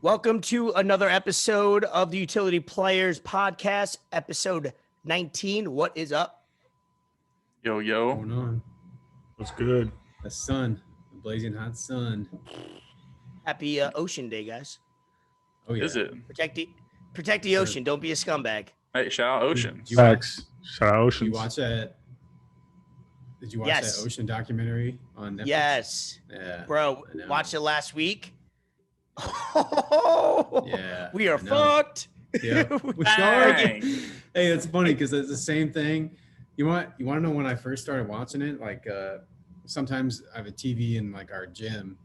Welcome to another episode of the Utility Players Podcast, episode 19. What is up? Yo. What's going on? What's good? The sun, the blazing hot sun. Happy Ocean Day, guys. Oh yeah. Is it? Protect the ocean. Don't be a scumbag. Hey, shout out Ocean. Did you watch, Shout out Oceans. did you watch that? Did you watch Yes. that ocean documentary on Netflix? Yes. Yeah. Bro, I know. watched it last week. Yeah. We are I know. fucked. Yeah. We are. Hey, it's funny because it's the same thing. You want to know when I first started watching it? Like sometimes I have a TV in like our gym,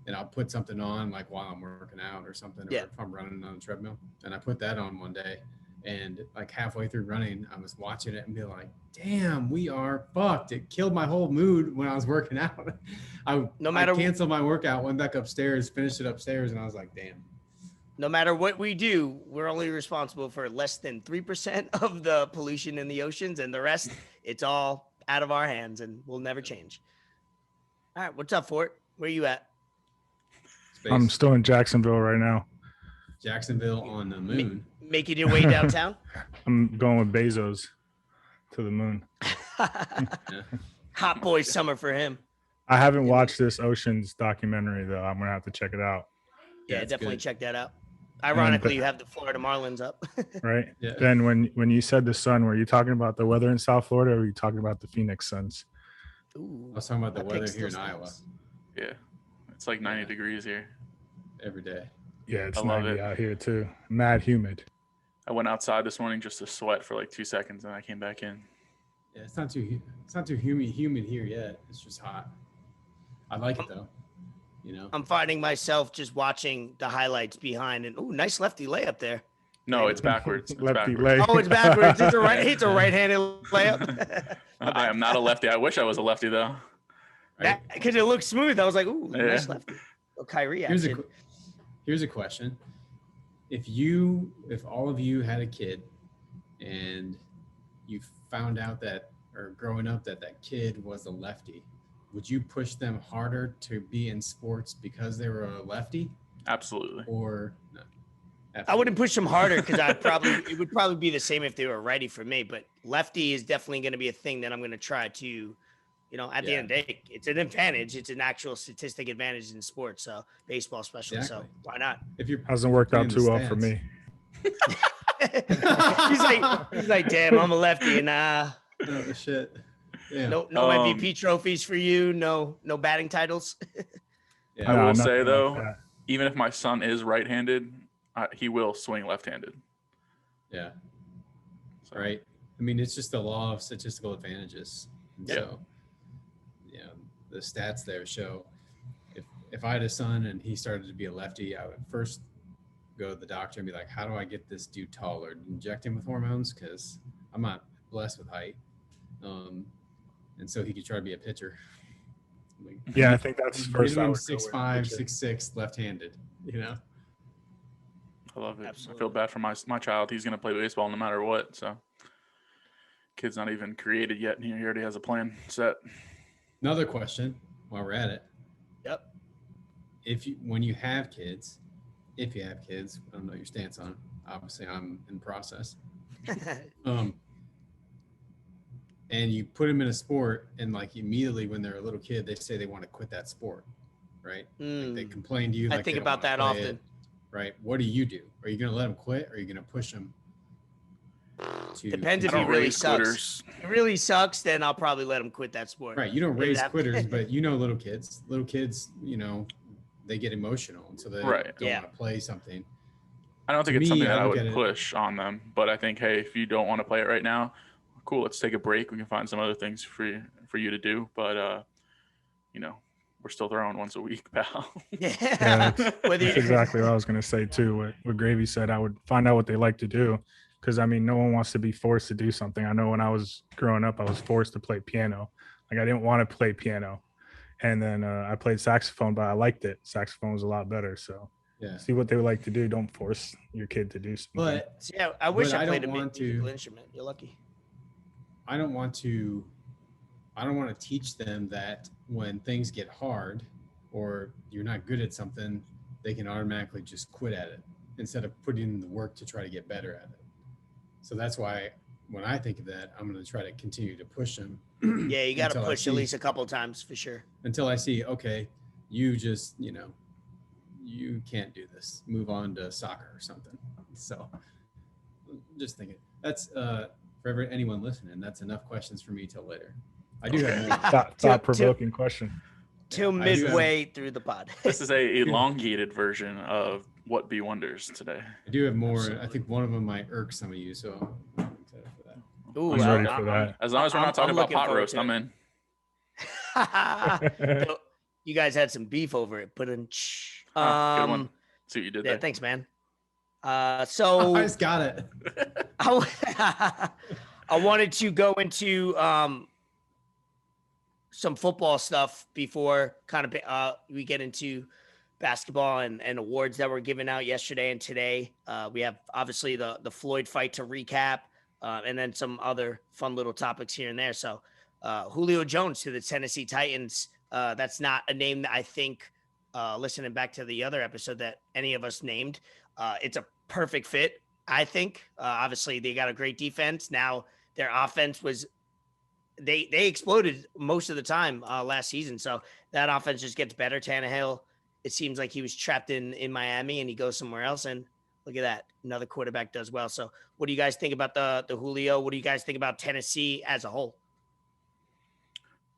and I'll put something on like while I'm working out or something, Yeah. or if I'm running on the treadmill. And I put that on one day, and like halfway through running, I was watching it and be like, "Damn, we are fucked." It killed my whole mood when I was working out. I canceled my workout, went back upstairs, finished it upstairs, and I was like, "Damn." No matter what we do, we're only responsible for less than 3% of the pollution in the oceans, and the rest, it's all out of our hands, and we'll never change. All right, what's up, Fort? Where you at? Space. I'm still in Jacksonville right now. Jacksonville on the moon. Making your way downtown? I'm going with Bezos to the moon. Hot boy summer for him. I haven't watched this Oceans documentary though. I'm gonna have to check it out. Yeah, it's definitely good. check that out. Ironically, you have the Florida Marlins up. Right? Yeah. Ben, when you said the sun, were you talking about the weather in South Florida, or were you talking about the Phoenix Suns? Ooh, I was talking about the that weather pick here in still Iowa stands. Yeah. It's like 90 degrees here. every day. Yeah, it's I love 90 it. out here too. Mad humid. I went outside this morning just to sweat for like 2 seconds, and I came back in. Yeah, it's not too humid here yet. It's just hot. I like it though. You know. I'm finding myself just watching the highlights behind, and ooh, nice lefty layup there. No, it's backwards. It's Lefty backwards. lay. Oh, it's backwards. It's a right-handed layup. I am not a lefty. I wish I was a lefty, though. Right? Because it looks smooth. I was like, ooh, nice Yeah. lefty. Oh, Kyrie Here's action. Here's a question. If all of you had a kid and you found out that, or growing up, that kid was a lefty, would you push them harder to be in sports because they were a lefty, Absolutely. or no? I wouldn't push them harder because it would probably be the same if they were righty for me. But lefty is definitely going to be a thing that I'm going to try to, at the end of the day, it's an advantage. It's an actual statistic advantage in sports. So baseball especially. Exactly. So why not? If you're Hasn't worked out playing too the well for stats. me. he's like, damn, I'm a lefty, and Oh shit. Yeah. no MVP trophies for you, no batting titles. Yeah. I No, will nothing say, like though, that. even if my son is right-handed, he will swing left-handed. Yeah. So, Right. I mean, it's just the law of statistical advantages. And Yeah. So, the stats there show if I had a son and he started to be a lefty, I would first go to the doctor and be like, how do I get this dude taller? Inject him with hormones because I'm not blessed with height. And so he could try to be a pitcher. Like, Yeah, I think that's first. I minimum would go with 6'5", pitcher. 6'6", left-handed. I love it. Absolutely. I feel bad for my child. He's going to play baseball no matter what. So, kid's not even created yet, and he already has a plan set. Another question while we're at it. Yep. When you have kids, I don't know your stance on it. Obviously, I'm in process. And you put them in a sport, and like immediately when they're a little kid, they say they want to quit that sport, right? Like they complain to you. I Like think they don't about wanna that play often. it, right? What do you do? Are you going to let them quit, or are you going to push them? Depends if I he don't really raise sucks. quitters. If it really sucks, then I'll probably let him quit that sport. Right. You don't Maybe raise that- quitters, but little kids. Little kids, they get emotional, and so they Right. don't Yeah. want to play something. I don't think To it's me, something that I I look would at it- push on them, but I think, hey, if you don't want to play it right now, cool, let's take a break. We can find some other things for you to do, but we're still throwing once a week, pal. Yeah. Yeah, Whether That's exactly what I was going to say too. What Gravy said, I would find out what they like to do, because I mean, no one wants to be forced to do something. I know when I was growing up, I was forced to play piano. Like I didn't want to play piano, and then I played saxophone, but I liked it. Saxophone was a lot better. So Yeah. see what they would like to do. Don't force your kid to do something. But yeah, I wish But I I played a don't want musical to- instrument. You're lucky. I don't want to teach them that when things get hard or you're not good at something, they can automatically just quit at it instead of putting in the work to try to get better at it. So that's why when I think of that, I'm going to try to continue to push them. Yeah, you got to push at least a couple of times for sure. Until I see, okay, you just, you can't do this. Move on to soccer or something. So just thinking that's for anyone listening, that's enough questions for me till later. I do have more. Thought-provoking question. Till midway through the pod. This is a elongated version of What Be Wonders today. I do have more. Absolutely. I think one of them might irk some of you, so I'm excited for that. Ooh, I'm ready for that. As long as we're not talking about pot roast, I'm in. You guys had some beef over it. Good one. See what you did there. there. Thanks, man. So I just got it. I wanted to go into some football stuff before kind of we get into basketball and awards that were given out yesterday and today. We have obviously the Floyd fight to recap, and then some other fun little topics here and there. So Julio Jones to the Tennessee Titans. That's not a name that I think, listening back to the other episode, that any of us named. It's a perfect fit, I think. Obviously, they got a great defense. Now their offense was they exploded most of the time last season. So that offense just gets better. Tannehill, it seems like he was trapped in Miami and he goes somewhere else. And look at that. Another quarterback does well. So what do you guys think about the Julio? What do you guys think about Tennessee as a whole?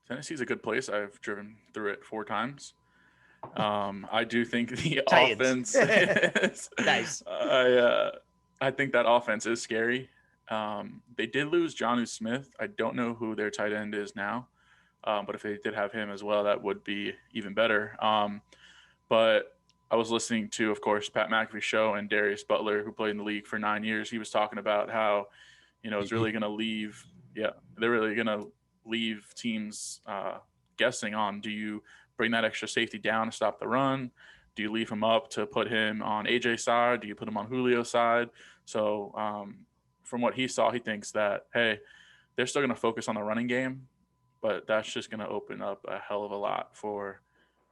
Tennessee's a good place. I've driven through it 4 times. I do think the Titans. offense is Nice. I think that offense is scary. They did lose Jonnu Smith. I don't know who their tight end is now, but if they did have him as well, that would be even better. But I was listening to, of course, Pat McAfee's show, and Darius Butler, who played in the league for 9 years, he was talking about how, it's really going to leave. Yeah, they're really going to leave teams guessing on, do you bring that extra safety down to stop the run? Do you leave him up to put him on AJ's side? Do you put him on Julio's side? So from what he saw, he thinks that, hey, they're still going to focus on the running game, but that's just going to open up a hell of a lot for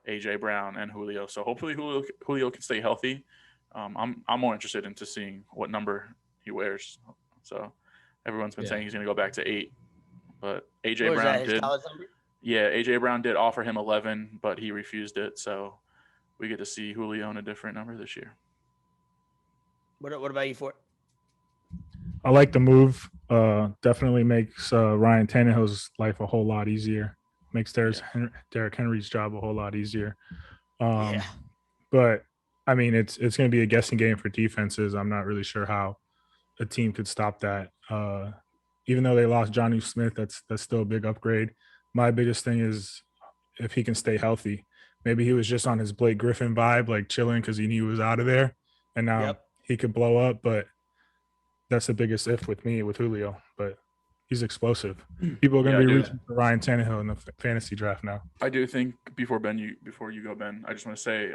AJ Brown and Julio. So hopefully Julio can stay healthy. I'm more interested into seeing what number he wears. So everyone's been saying he's going to go back to 8, but AJ Brown did. Yeah, AJ Brown did offer him 11, but he refused it. So we get to see Julio in a different number this year. What about you, Fort? I like the move. Definitely makes Ryan Tannehill's life a whole lot easier. Makes Derrick Henry's job a whole lot easier. But I mean, it's going to be a guessing game for defenses. I'm not really sure how a team could stop that. Even though they lost Jonnu Smith, that's still a big upgrade. My biggest thing is if he can stay healthy. Maybe he was just on his Blake Griffin vibe, like chilling because he knew he was out of there, and now he could blow up. But that's the biggest if with me with Julio. But he's explosive. People are going to be reaching for Ryan Tannehill in the fantasy draft now. I do think before you go, Ben, I just want to say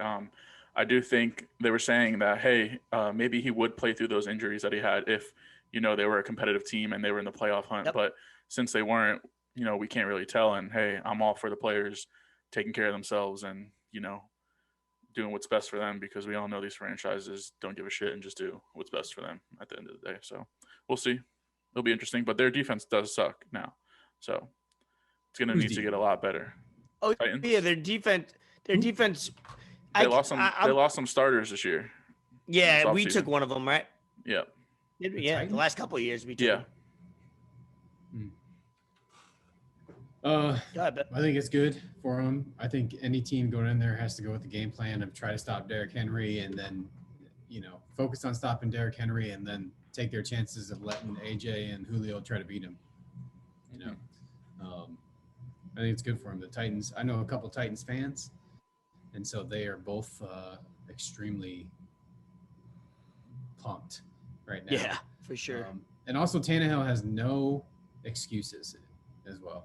I do think they were saying that, hey, maybe he would play through those injuries that he had if they were a competitive team and they were in the playoff hunt. But since they weren't, we can't really tell. And hey, I'm all for the players taking care of themselves and, doing what's best for them, because we all know these franchises don't give a shit and just do what's best for them at the end of the day. So we'll see. It'll be interesting, but their defense does suck now. So it's going to need to get a lot better. Oh, Titans. Yeah, their defense. They lost some starters this year. Yeah, we took one of them, right? Yeah. Yeah, the last couple of years we took. Yeah. I think it's good for them. I think any team going in there has to go with the game plan of try to stop Derrick Henry and then, focus on stopping Derrick Henry and then take their chances of letting AJ and Julio try to beat him. I think it's good for them. The Titans, I know a couple Titans fans, and so they are both extremely pumped right now. Yeah, for sure. And also Tannehill has no excuses as well.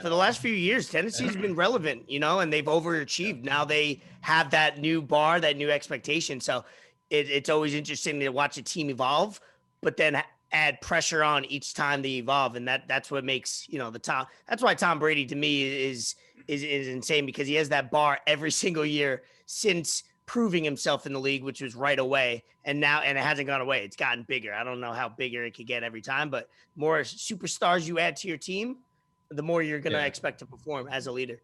For the last few years, Tennessee's been relevant, and they've overachieved. Now they have that new bar, that new expectation. So it's always interesting to watch a team evolve. But then add pressure on each time they evolve, and that's what makes that's why Tom Brady to me is insane, because he has that bar every single year since proving himself in the league, which was right away, and it hasn't gone away. It's gotten bigger. I don't know how bigger it could get every time, but more superstars you add to your team, the more you're gonna expect to perform as a leader.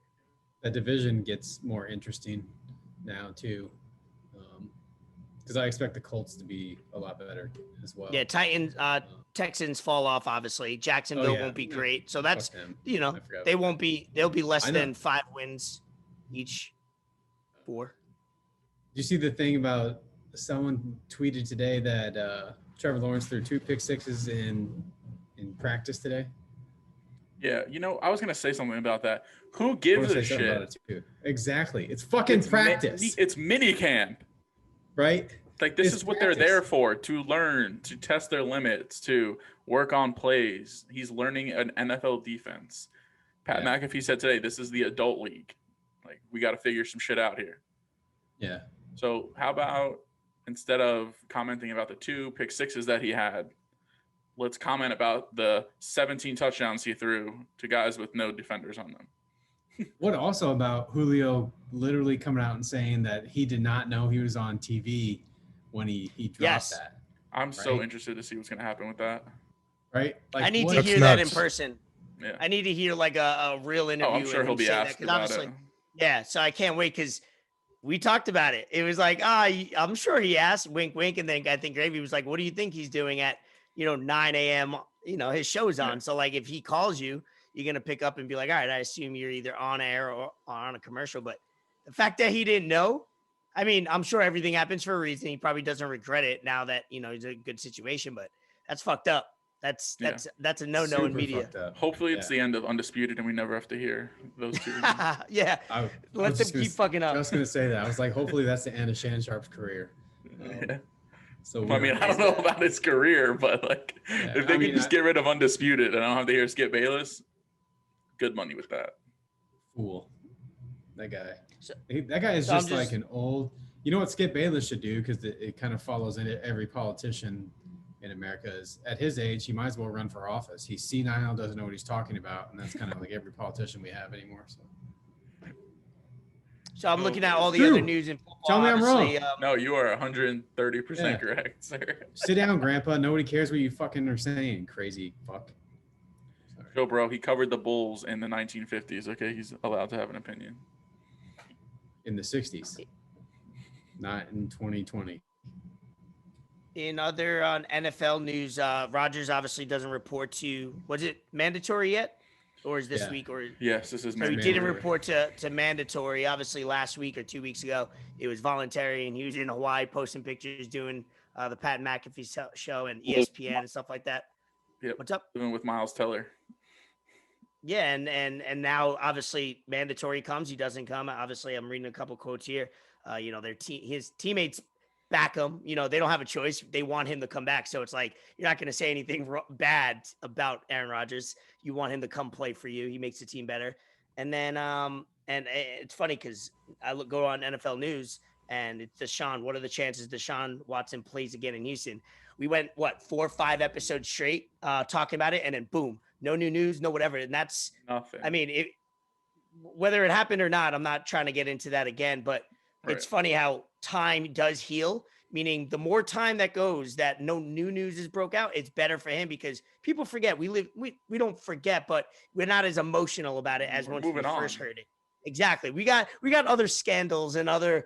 The division gets more interesting now too, because I expect the Colts to be a lot better as well. Yeah, Texans fall off, obviously. Jacksonville won't be great. So that's, they'll be less than 5 wins each. 4. Did you see the thing about someone tweeted today that Trevor Lawrence threw 2 pick sixes in practice today? Yeah, I was going to say something about that. Who gives a shit? About it too. Exactly. It's fucking practice. It's mini camp. Right? Like, this is what they're there for, to learn, to test their limits, to work on plays. He's learning an NFL defense. Pat McAfee said today, this is the adult league. Like, we got to figure some shit out here. Yeah. So how about, instead of commenting about the 2 pick sixes that he had, let's comment about the 17 touchdowns he threw to guys with no defenders on them. What also about Julio literally coming out and saying that he did not know he was on TV when he dropped that? I'm so interested to see what's going to happen with that. Right? Like, I need to hear that in person. Yeah. I need to hear like a real interview. I'm sure he'll be asked about it. Yeah, so I can't wait, because we talked about it. It was like, I'm sure he asked, wink, wink. And then I think Gravy was like, what do you think he's doing at, 9 a.m., his show's on. So like, if he calls you, you're going to pick up and be like, all right, I assume you're either on air or on a commercial. But the fact that he didn't know, I mean, I'm sure everything happens for a reason. He probably doesn't regret it now that, he's in a good situation, but that's fucked up. That's a no-no in media. Hopefully it's the end of Undisputed and we never have to hear those 2. Yeah. Let them keep fucking up. I was going to say that. I was like, hopefully that's the end of Shannon Sharp's career. So I mean, I don't know about his career, but like, if they can just get rid of Undisputed and I don't have to hear Skip Bayless, good money with that. Fool. That guy. That guy is just like an old. You know what Skip Bayless should do, because it kind of follows in every politician in America, is at his age, he might as well run for office. He's senile, doesn't know what he's talking about, and that's kind of like every politician we have anymore. So I'm looking at all the other news in football. Tell me I'm wrong. No, you are 130% correct, sir. Sit down, Grandpa. Nobody cares what you fucking are saying, crazy fuck. Sorry. Yo, bro, he covered the Bulls in the 1950s. Okay, he's allowed to have an opinion. In the 60s, not in 2020. In other NFL news, Rodgers obviously doesn't report to. Was it mandatory yet? Or is this week? Or yes, this is mandatory. So he didn't report to mandatory. Obviously, last week or 2 weeks ago, it was voluntary, and he was in Hawaii posting pictures, doing the Pat McAfee show and ESPN and stuff like that. Yep. What's up? Living with Miles Teller. Yeah, and now obviously mandatory comes. He doesn't come. Obviously, I'm reading a couple quotes here. His teammates back him. They don't have a choice. They want him to come back. So it's like, you're not going to say anything bad about Aaron Rodgers. You want him to come play for you. He makes the team better. And then, and it's funny because I go on NFL News and it's Deshaun. What are the chances Deshaun Watson plays again in Houston? We went, 4 or 5 episodes straight talking about it. And then boom, no new news, no whatever. And that's nothing. I mean, whether it happened or not, I'm not trying to get into that again, but it's funny how time does heal, meaning the more time that goes that no new news is broke out, it's better for him, because people forget. We don't forget, but we're not as emotional about it as when we first heard it. Exactly. We got other scandals and other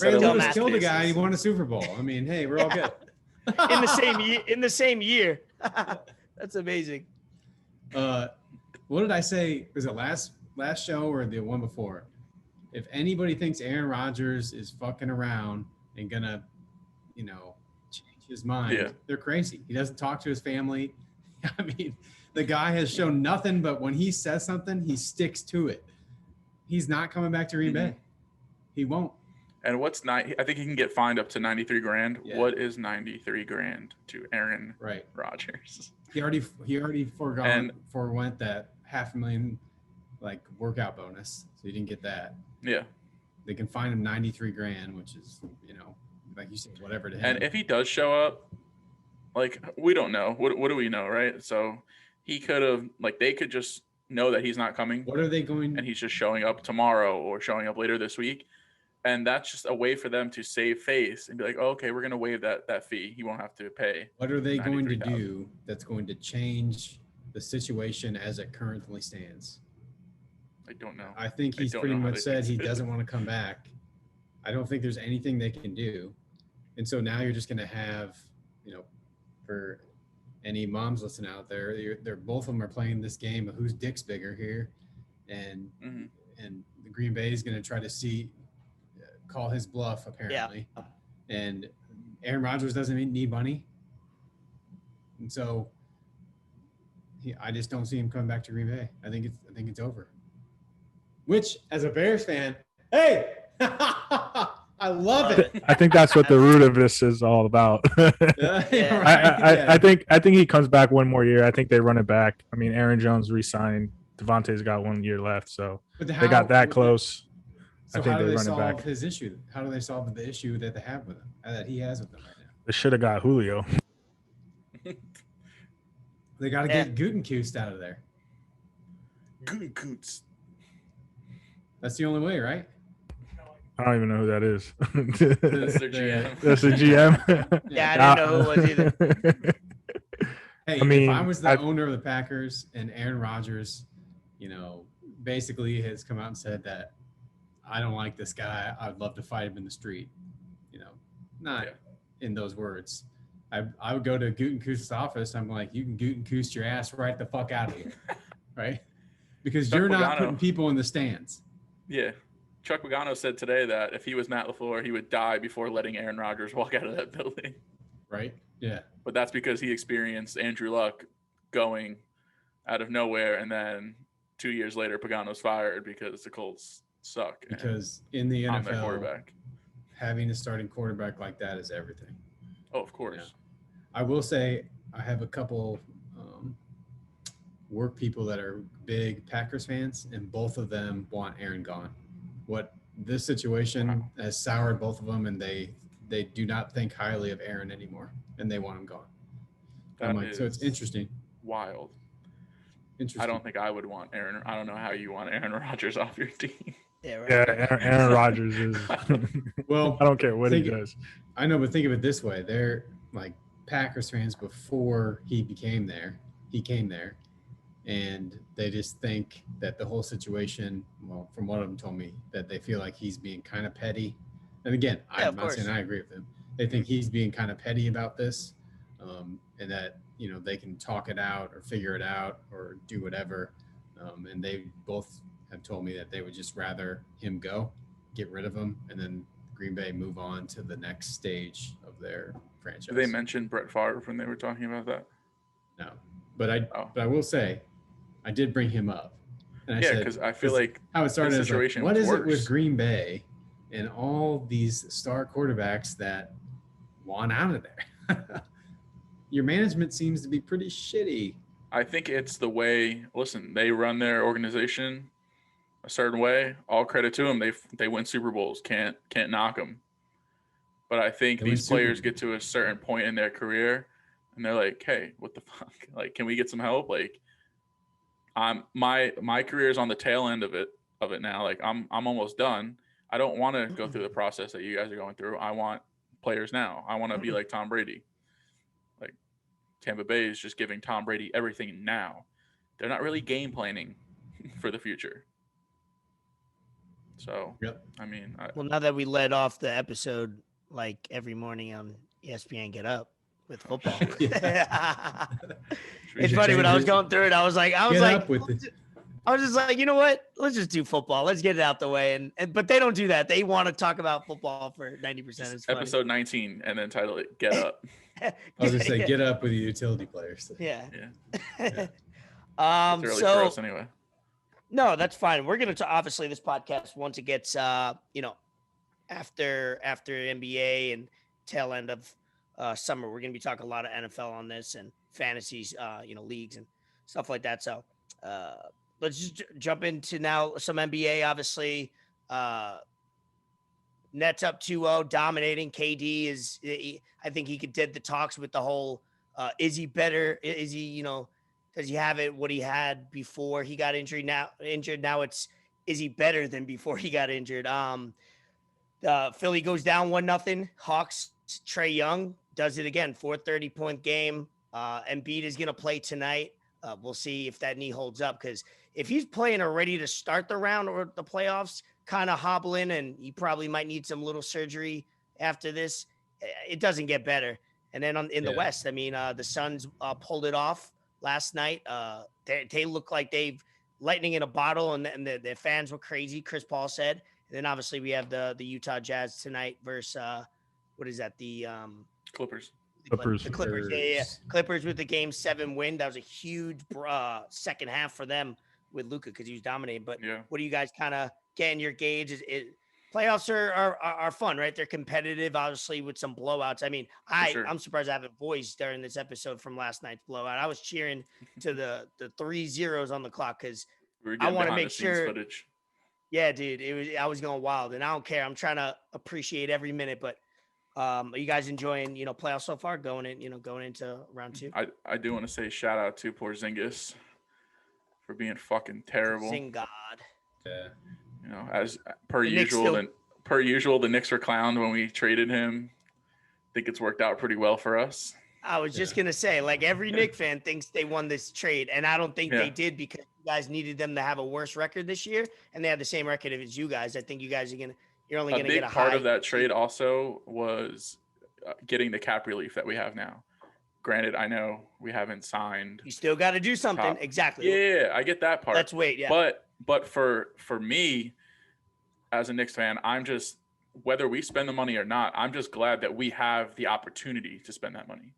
Ray Lewis killed a guy and he won a Super Bowl. I mean, hey, we're all good. in the same year. That's amazing. What did I say? Was it last show or the one before? If anybody thinks Aaron Rodgers is fucking around and gonna, change his mind, they're crazy. He doesn't talk to his family. I mean, the guy has shown nothing, but when he says something, he sticks to it. He's not coming back to Green Bay. He won't. And I think he can get fined up to $93,000. Yeah. What is $93,000 to Aaron Rodgers? He already forewent that $500,000 workout bonus, so he didn't get that. Yeah. They can fine him $93,000, which is, like you said, whatever to him. And if he does show up, Like, we don't know. What do we know, right? So he could have, like, they could just know that he's not coming. What are they going? And he's just showing up tomorrow or showing up later this week. And that's just a way for them to save face and be like, oh, okay, we're going to waive that fee. He won't have to pay. What are they going to do that's going to change the situation as it currently stands? I don't know. I think he's pretty much said he doesn't want to come back. I don't think there's anything they can do. And so now you're just going to have, for any moms listening out there, they're both of them are playing this game of whose dick's bigger here. And and the Green Bay is going to try to call his bluff, apparently. Yeah. And Aaron Rodgers doesn't need money. And so I just don't see him coming back to Green Bay. I think it's over. Which, as a Bears fan, hey, I love it. I think that's what the root of this is all about. I think he comes back one more year. I think they run it back. I mean, Aaron Jones re-signed. Devontae's got 1 year left, so they got that close. So I think how do they solve his issue? How do they solve the issue that they have with him, that he has with them right now? They should have got Julio. They got to get Gutekunst out of there. Gutekunst. That's the only way, right? I don't even know who that is. That's their GM. That's the GM. Yeah, I didn't know who it was either. Hey, if I was the owner of the Packers and Aaron Rodgers, basically has come out and said that I don't like this guy. I'd love to fight him in the street. Not in those words. I would go to Gutekunst's office. I'm like, you can Gutekunst your ass right the fuck out of here, right? Because you're not putting people in the stands. Yeah. Chuck Pagano said today that if he was Matt LaFleur, he would die before letting Aaron Rodgers walk out of that building. Right? Yeah. But that's because he experienced Andrew Luck going out of nowhere, and then 2 years later, Pagano's fired because the Colts suck. Because in the NFL, having a starting quarterback like that is everything. Oh, of course. Yeah. I will say I have a couple work people that are big Packers fans, and both of them want Aaron gone. What this situation has soured both of them, and they do not think highly of Aaron anymore, and they want him gone. I'm like, so it's interesting. Wild. Interesting. I don't think I would want Aaron. I don't know how you want Aaron Rodgers off your team. Yeah, right. Yeah, Aaron Rodgers is. Well, I don't care what he does. I know, but think of it this way: they're like Packers fans before he came there, and they just think that the whole situation. Well, from one of them told me that they feel like he's being kind of petty. And again, I'm not saying I agree with him. They think he's being kind of petty about this, and that they can talk it out or figure it out or do whatever. And they both have told me that they would just rather him go, get rid of him, and then Green Bay move on to the next stage of their franchise. Did they mention Brett Favre when they were talking about that? No, but I will say, I did bring him up. And I said, because I feel like how it started is like, what is it with Green Bay and all these star quarterbacks that want out of there? Your management seems to be pretty shitty. I think it's the way. Listen, they run their organization a certain way. All credit to them. They win Super Bowls. Can't knock them. But I think these players get to a certain point in their career, and they're like, "Hey, what the fuck? Like, can we get some help? Like, my career is on the tail end of it now. Like, I'm almost done. I don't want to go through the process that you guys are going through. I want players now. I want to be like Tom Brady. Like, Tampa Bay is just giving Tom Brady everything now. They're not really game planning for the future. So, I mean, well, now that we led off the episode like every morning on ESPN Get Up with football. It's funny when I was going through it, I was just like, you know what? Let's just do football. Let's get it out the way. But they don't do that. They want to talk about football for 90%. It's episode 19 and then title it Get Up. I was just say Get Up with the utility players. Yeah. It's early for us anyway. No, that's fine. We're going to obviously this podcast once it gets after NBA and tail end of summer, we're going to be talking a lot of NFL on this and fantasies, leagues and stuff like that. So let's just jump into now some NBA. Obviously, Nets up 2-0, dominating. KD I think he did the talks with the whole Is he better? Is he, does he have it what he had before he got injured? Now is he better than before he got injured? Philly goes down 1-0. Hawks, Trae Young does it again. 430-point game. Embiid is going to play tonight. We'll see if that knee holds up, because if he's playing or ready to start the round or the playoffs, kind of hobbling, and he probably might need some little surgery after this, it doesn't get better. And then in the West, I mean, the Suns pulled it off last night. They look like they've lightning in a bottle, and the fans were crazy, Chris Paul said. And then obviously we have the Utah Jazz tonight versus what is that? The Clippers. The Clippers. Yeah. Clippers with the Game 7 win. That was a huge second half for them with Luka, because he was dominating. But what do you guys kind of get in your gauge? Playoffs are fun, right? They're competitive, obviously, with some blowouts. I mean, I'm surprised I haven't voiced during this episode from last night's blowout. I was cheering to the 3 zeros on the clock, because I want to make sure. Footage. Yeah, dude, I was going wild, and I don't care. I'm trying to appreciate every minute, but are you guys enjoying, playoffs so far going into round 2? I do want to say shout out to Porzingis for being fucking terrible. Zingod. Yeah. As per usual, the Knicks were clowned when we traded him. I think it's worked out pretty well for us. I was just going to say, like, every Knicks fan thinks they won this trade, and I don't think they did, because you guys needed them to have a worse record this year, and they have the same record as you guys. I think you guys you're only going to get a part of that trade also was getting the cap relief that we have now. Granted, I know we haven't signed. You still got to do something. Exactly. Yeah, I get that part. Let's wait. Yeah. But for me, as a Knicks fan, I'm just, whether we spend the money or not, I'm just glad that we have the opportunity to spend that money.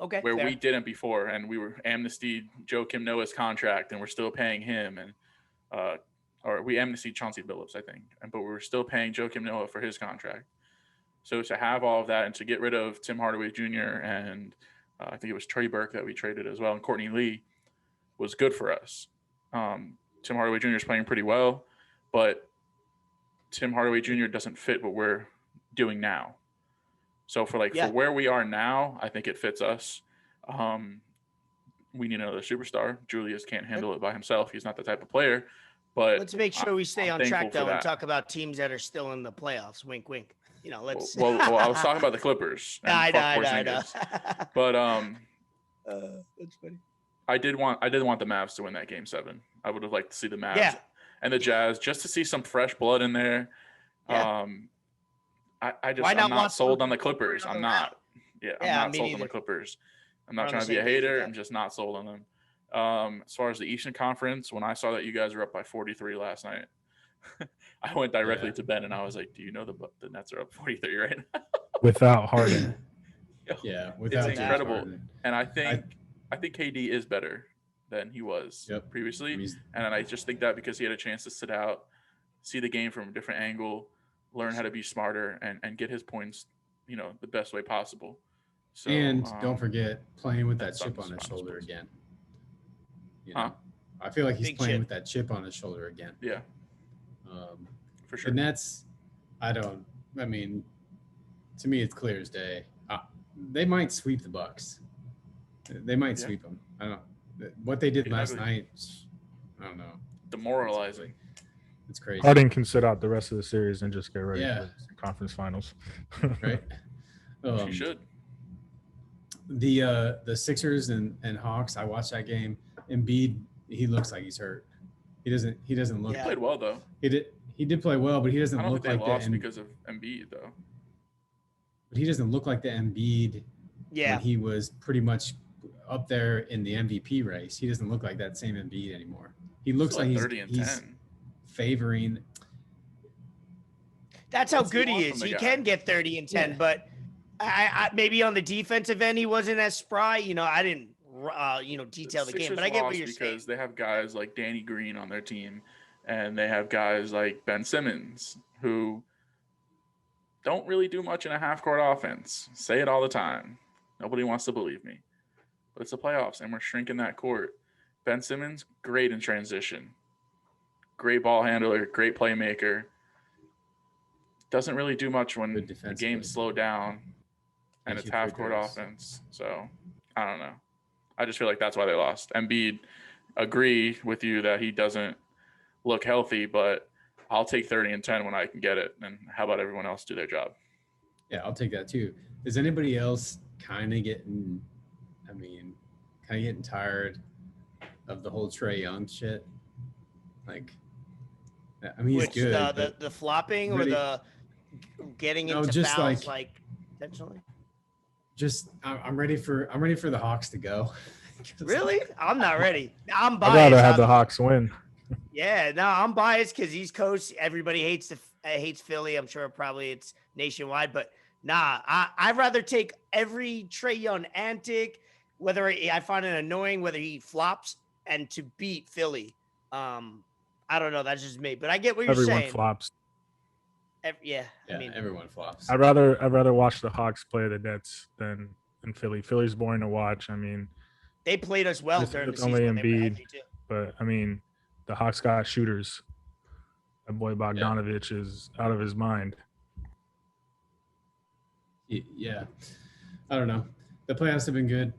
Okay. Where we didn't before, and we were amnestied Joakim Noah's contract, and we're still paying him, and or we amnestied Chauncey Billups, I think, but we were still paying Joakim Noah for his contract. So to have all of that, and to get rid of Tim Hardaway Jr. and I think it was Trey Burke that we traded as well, and Courtney Lee, was good for us. Tim Hardaway Jr. is playing pretty well, but Tim Hardaway Jr. doesn't fit what we're doing now. So for where we are now, I think it fits us. We need another superstar. Julius can't handle it by himself. He's not the type of player. But let's make sure we stay on track, though, and talk about teams that are still in the playoffs. Wink, wink. Let's. Well, I was talking about the Clippers. I know. But that's funny. I did want the Mavs to win that Game 7. I would have liked to see the Mavs and the Jazz, just to see some fresh blood in there. Yeah. I'm not sold on the Clippers. I'm not. I'm not sold on the Clippers. I'm not trying to be a hater. I'm just not sold on them. As far as the Eastern Conference, when I saw that you guys were up by 43 last night, I went directly to Ben and I was like, "Do you know the Nets are up 43 right now?" Without Harden. Without it's incredible. Harden. And I think KD is better than he was previously, and I just think that because he had a chance to sit out, see the game from a different angle, learn how to be smarter, and get his points, the best way possible. So, and don't forget playing with that chip on his shoulder again. I feel like he's playing with that chip on his shoulder again. Yeah. For sure. The Nets, to me, it's clear as day. They might sweep the Bucks. They might sweep them. I don't know. What they did last night, I don't know. Demoralizing. It's crazy. Harden can sit out the rest of the series and just get ready for the conference finals. Right. He should. The Sixers and Hawks, I watched that game. Embiid, he looks like he's hurt. He doesn't look. He played well though. He did play well, but he doesn't look like lost because of Embiid though. But he doesn't look like the Embiid when he was pretty much up there in the MVP race. He doesn't look like that same Embiid anymore. He looks like he's favoring. That's how good he is. He can get 30 and 10, but I maybe on the defensive end he wasn't as spry. I didn't detail the game, but I get what you're saying. Because they have guys like Danny Green on their team, and they have guys like Ben Simmons who don't really do much in a half-court offense. Say it all the time. Nobody wants to believe me. But it's the playoffs, and we're shrinking that court. Ben Simmons, great in transition. Great ball handler, great playmaker. Doesn't really do much when the game's slowed down and it's half-court offense. So, I don't know. I just feel like that's why they lost. Embiid, agree with you that he doesn't look healthy, but I'll take 30 and 10 when I can get it. And how about everyone else do their job? Yeah, I'll take that too. Is anybody else kind of getting tired of the whole Trae Young shit? Like, I mean, he's Which, good. the flopping or the getting into just fouls, like intentionally? Just I'm ready for the Hawks to go. Really? I'm not ready. I'm I'd biased. rather have the Hawks win. Yeah, no, I'm biased because East Coast, everybody hates Philly. I'm sure probably it's nationwide, but nah, I'd rather take every Trae Young antic, whether I find it annoying, whether he flops, and to beat Philly. I don't know. That's just me, but I get what you're saying. Everyone flops. I mean, everyone flops. I'd rather watch the Hawks play the Nets than Philly. Philly's boring to watch. I mean, they played us well during the season. Only Embiid, but I mean, the Hawks got shooters. That boy Bogdanovich is out of his mind. Yeah, I don't know. The playoffs have been good.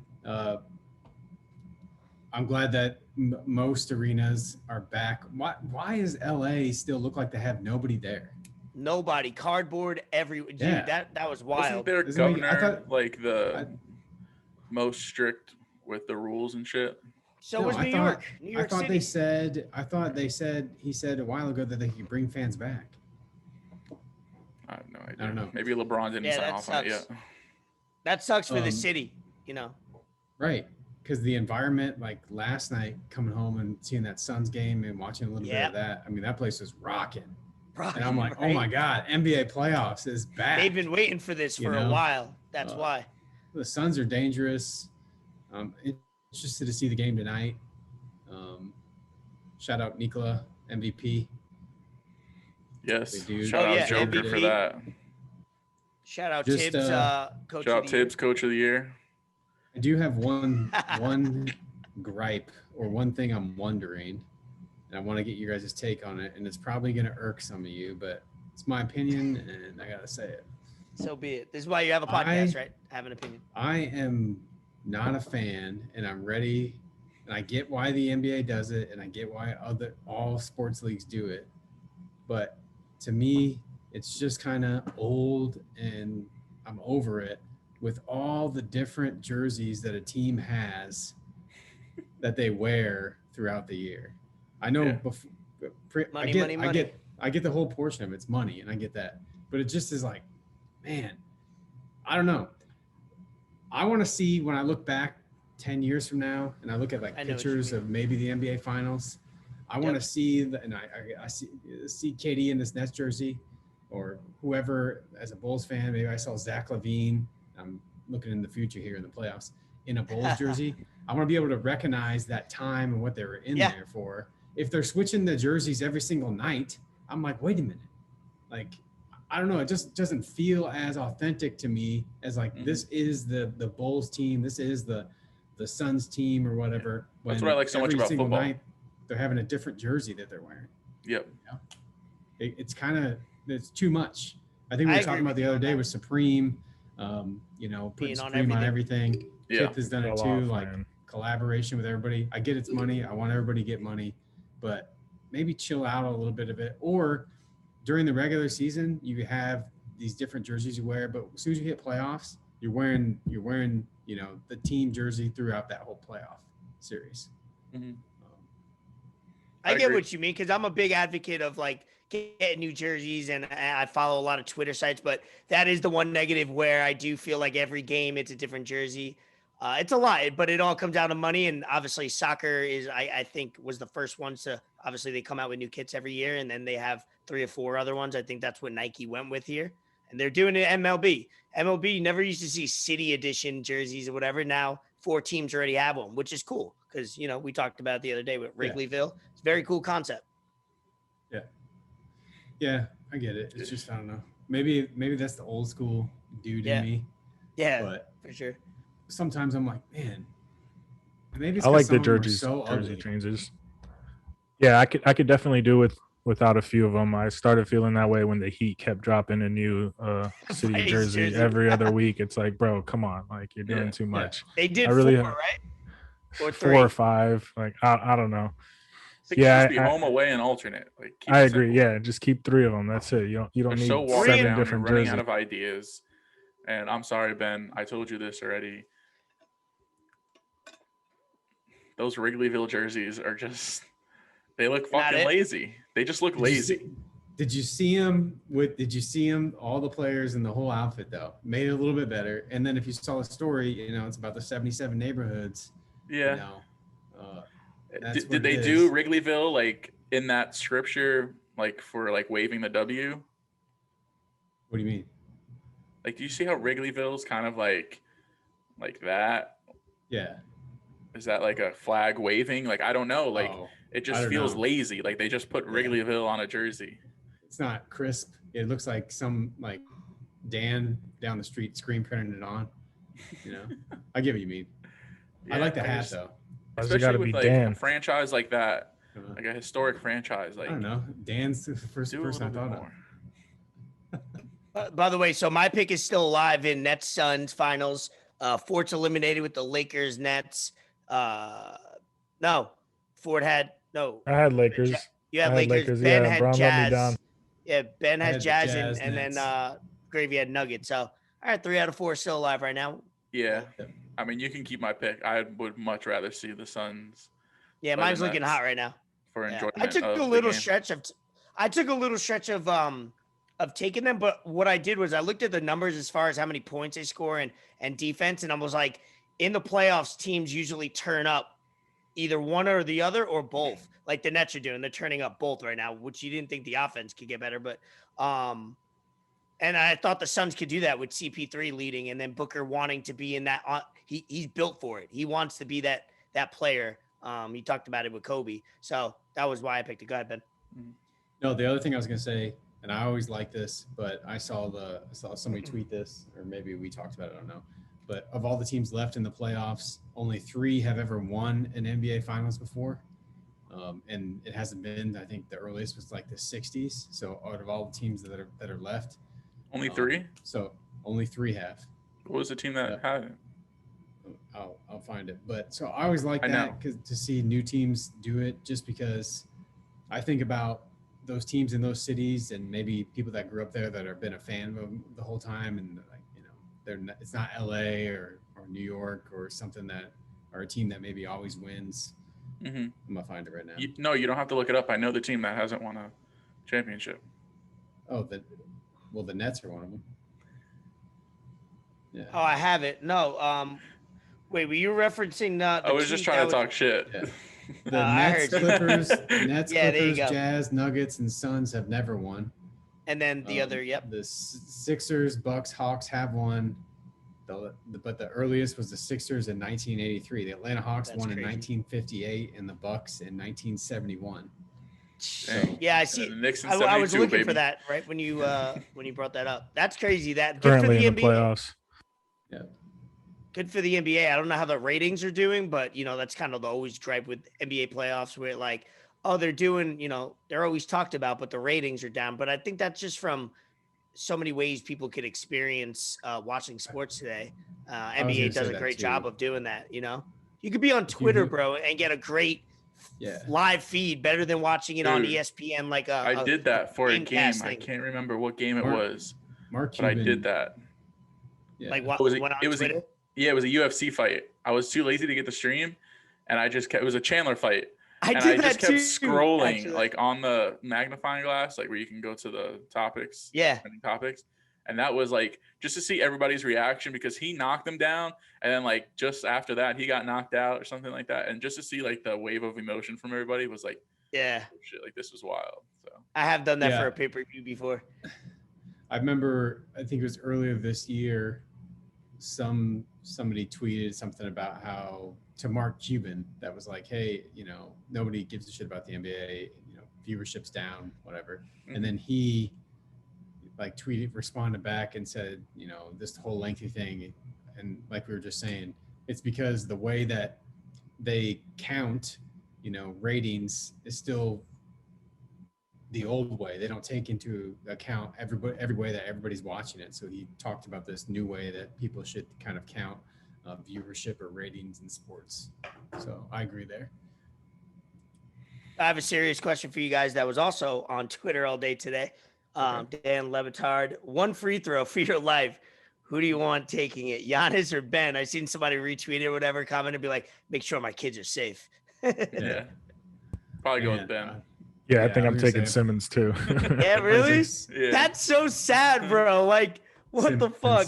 I'm glad that most arenas are back. Why does LA still look like they have nobody there? Nobody, cardboard everywhere. Dude, Yeah. that was wild. Isn't their governor the most strict with the rules and shit? So was New York I thought City. He said a while ago that they could bring fans back. I have no idea. I don't know. Maybe LeBron didn't sign off on it yet. That sucks for the city, you know. Right. Because the environment, like last night, coming home and seeing that Suns game and watching a little bit of that, I mean, that place was rocking. And I'm like, oh my God, NBA playoffs is back. They've been waiting for this for a while. That's why. The Suns are dangerous. Interested to see the game tonight. Shout out Nikola, MVP. Yes. Shout out Joker for that. Shout out Tibbs, Coach Shout out Tibbs, Coach of the Year. I do have one gripe or one thing I'm wondering, and I want to get you guys' take on it, and it's probably going to irk some of you, but it's my opinion, and I got to say it. So be it. This is why you have a podcast, right? Have an opinion. I am not a fan, and I'm ready, and I get why the NBA does it, and I get why all sports leagues do it, but to me, it's just kind of old, and I'm over it. With all the different jerseys that a team has that they wear throughout the year. I know I get the whole portion of it's money, and I get that. But it just is like, man, I don't know. I want to see when I look back 10 years from now and I look at like pictures of maybe the NBA finals, I want to see and I see KD in this Nets jersey or whoever as a Bulls fan. Maybe I saw Zach LaVine. I'm looking in the future here in the playoffs in a Bulls jersey. I want to be able to recognize that time and what they were in there for. If they're switching the jerseys every single night, I'm like, wait a minute. Like, I don't know. It just doesn't feel as authentic to me as like, this is the Bulls team. This is the Suns team or whatever. That's what I like so much about football. Night, they're having a different jersey that they're wearing. Yep. You know? It's too much. I think we were talking about the other day with Supreme, putting Supreme on everything. Yeah. Kith has done it too, like collaboration with everybody. I get it's money. I want everybody to get money, but maybe chill out a little bit of it. Or during the regular season, you have these different jerseys you wear, but as soon as you hit playoffs, you're wearing, the team jersey throughout that whole playoff series. Mm-hmm. I get what you mean, because I'm a big advocate of like getting new jerseys, and I follow a lot of Twitter sites, but that is the one negative where I do feel like every game it's a different jersey. It's a lot, but it all comes down to money. And obviously soccer is, I think, was the first ones to, obviously they come out with new kits every year, and then they have 3 or 4 other ones. I think that's what Nike went with here. And they're doing it MLB. MLB, you never used to see city edition jerseys or whatever. Now 4 teams already have one, which is cool because, we talked about it the other day with Wrigleyville. It's a very cool concept. Yeah, I get it. It's just, I don't know. Maybe that's the old school dude in me. Yeah, but for sure. Sometimes I'm like, man, maybe it's I like the jersey changes. Yeah, I could definitely do with without a few of them. I started feeling that way when the Heat kept dropping a new city Vice jersey jersey. every other week. It's like, bro, come on, like you're doing too much. They did I really 4, right? Or 4 or 3. 5. Like I don't know. It could just Yeah, be home, away, and alternate. Like keep I it agree. simple. Yeah, just keep 3 of them. That's it. You don't They're need so watered 7 down. You're different running jerseys. out of ideas. And I'm sorry, Ben. I told you this already. Those Wrigleyville jerseys are just—they look fucking lazy. They just look lazy. Did you see him all the players and the whole outfit though? Made it a little bit better. And then if you saw the story, it's about the 77 neighborhoods. Yeah. Did they do Wrigleyville like in that scripture, like for like waving the W? What do you mean? Like, do you see how Wrigleyville's kind of like that? Yeah. Is that like a flag waving? Like, I don't know. Like, it just feels lazy. Like they just put Wrigleyville on a jersey. It's not crisp. It looks like some like Dan down the street screen printing it on. I get what you mean. I like the hat though. Especially with like a franchise like that, like a historic franchise. Like I don't know. Dan's the first person I thought of. By the way, so my pick is still alive in Nets Suns finals. Fort's eliminated with the Lakers Nets. No, Ford had no. I had Lakers. You had Lakers. Ben had Brown Jazz. Yeah, Ben has Jazz, Jazz and then Gravy had Nuggets. So all right, 3 out of 4 still alive right now. Yeah. I mean, you can keep my pick. I would much rather see the Suns. Yeah, mine's looking hot right now. For enjoyment. I took a little stretch of taking them, but what I did was I looked at the numbers as far as how many points they score and defense, and I was like, in the playoffs, teams usually turn up either one or the other or both, like the Nets are doing. They're turning up both right now, which you didn't think the offense could get better, but and I thought the Suns could do that with CP3 leading and then Booker wanting to be in that. He's built for it. He wants to be that player. He talked about it with Kobe. So that was why I picked it. Go ahead, Ben. No, the other thing I was going to say, and I always like this, but I saw somebody tweet this, or maybe we talked about it, I don't know. But of all the teams left in the playoffs, only 3 have ever won an NBA Finals before. And it hasn't been, I think the earliest was like the 60s. So out of all the teams that are left, only 3. So only 3 have. What was the team that had it? I'll find it. But so I always like that to see new teams do it, just because I think about those teams in those cities and maybe people that grew up there that have been a fan of them the whole time, and it's not LA or New York or something or a team that maybe always wins. Mm-hmm. I'm gonna find it right now. You don't have to look it up. I know the team that hasn't won a championship. Oh, the Nets are one of them. Yeah. Oh, I have it. No, wait, were you referencing? I was just trying to talk shit. Yeah. The Nets, Clippers, Jazz, Nuggets, and Suns have never won. And then the other, the Sixers, Bucks, Hawks have won. But the earliest was the Sixers in 1983. The Atlanta Hawks won in 1958, and the Bucks in 1971. So, yeah, I see. I was looking for that right when you brought that up. That's crazy. That good currently for the in the NBA. playoffs. Yeah. Good for the NBA. I don't know how the ratings are doing, but that's kind of the always gripe with NBA playoffs, where like, oh, they're doing, they're always talked about, but the ratings are down. But I think that's just from so many ways people could experience watching sports today. NBA does a great job of doing that. You could be on Twitter, bro, and get a great live feed, better than watching it on ESPN. Like I did that for a game. I can't remember what game it was, but I did that. Yeah. Like what? It was a UFC fight. I was too lazy to get the stream, and it was a Chandler fight. I just kept scrolling actually, like on the magnifying glass, like where you can go to the topics. Yeah. Topics. And that was like just to see everybody's reaction, because he knocked them down, and then like just after that he got knocked out or something like that. And just to see like the wave of emotion from everybody was like, yeah, oh, shit, like this was wild. So I have done that for a pay-per-view before. I remember, I think it was earlier this year, somebody tweeted something about how, to Mark Cuban, that was like, hey, nobody gives a shit about the NBA, viewership's down, whatever. Mm-hmm. And then he like responded back and said, this whole lengthy thing. And like we were just saying, it's because the way that they count, ratings is still the old way. They don't take into account every way that everybody's watching it. So he talked about this new way that people should kind of count viewership or ratings in sports. So I agree there. I have a serious question for you guys that was also on Twitter all day today. Dan Levitard, one free throw for your life. Who do you want taking it, Giannis or Ben? I seen somebody retweet it or whatever, comment and be like, make sure my kids are safe. Yeah. Probably go with Ben. I think I'm taking Simmons too. Yeah, really? Yeah. That's so sad, bro. Like, what the fuck?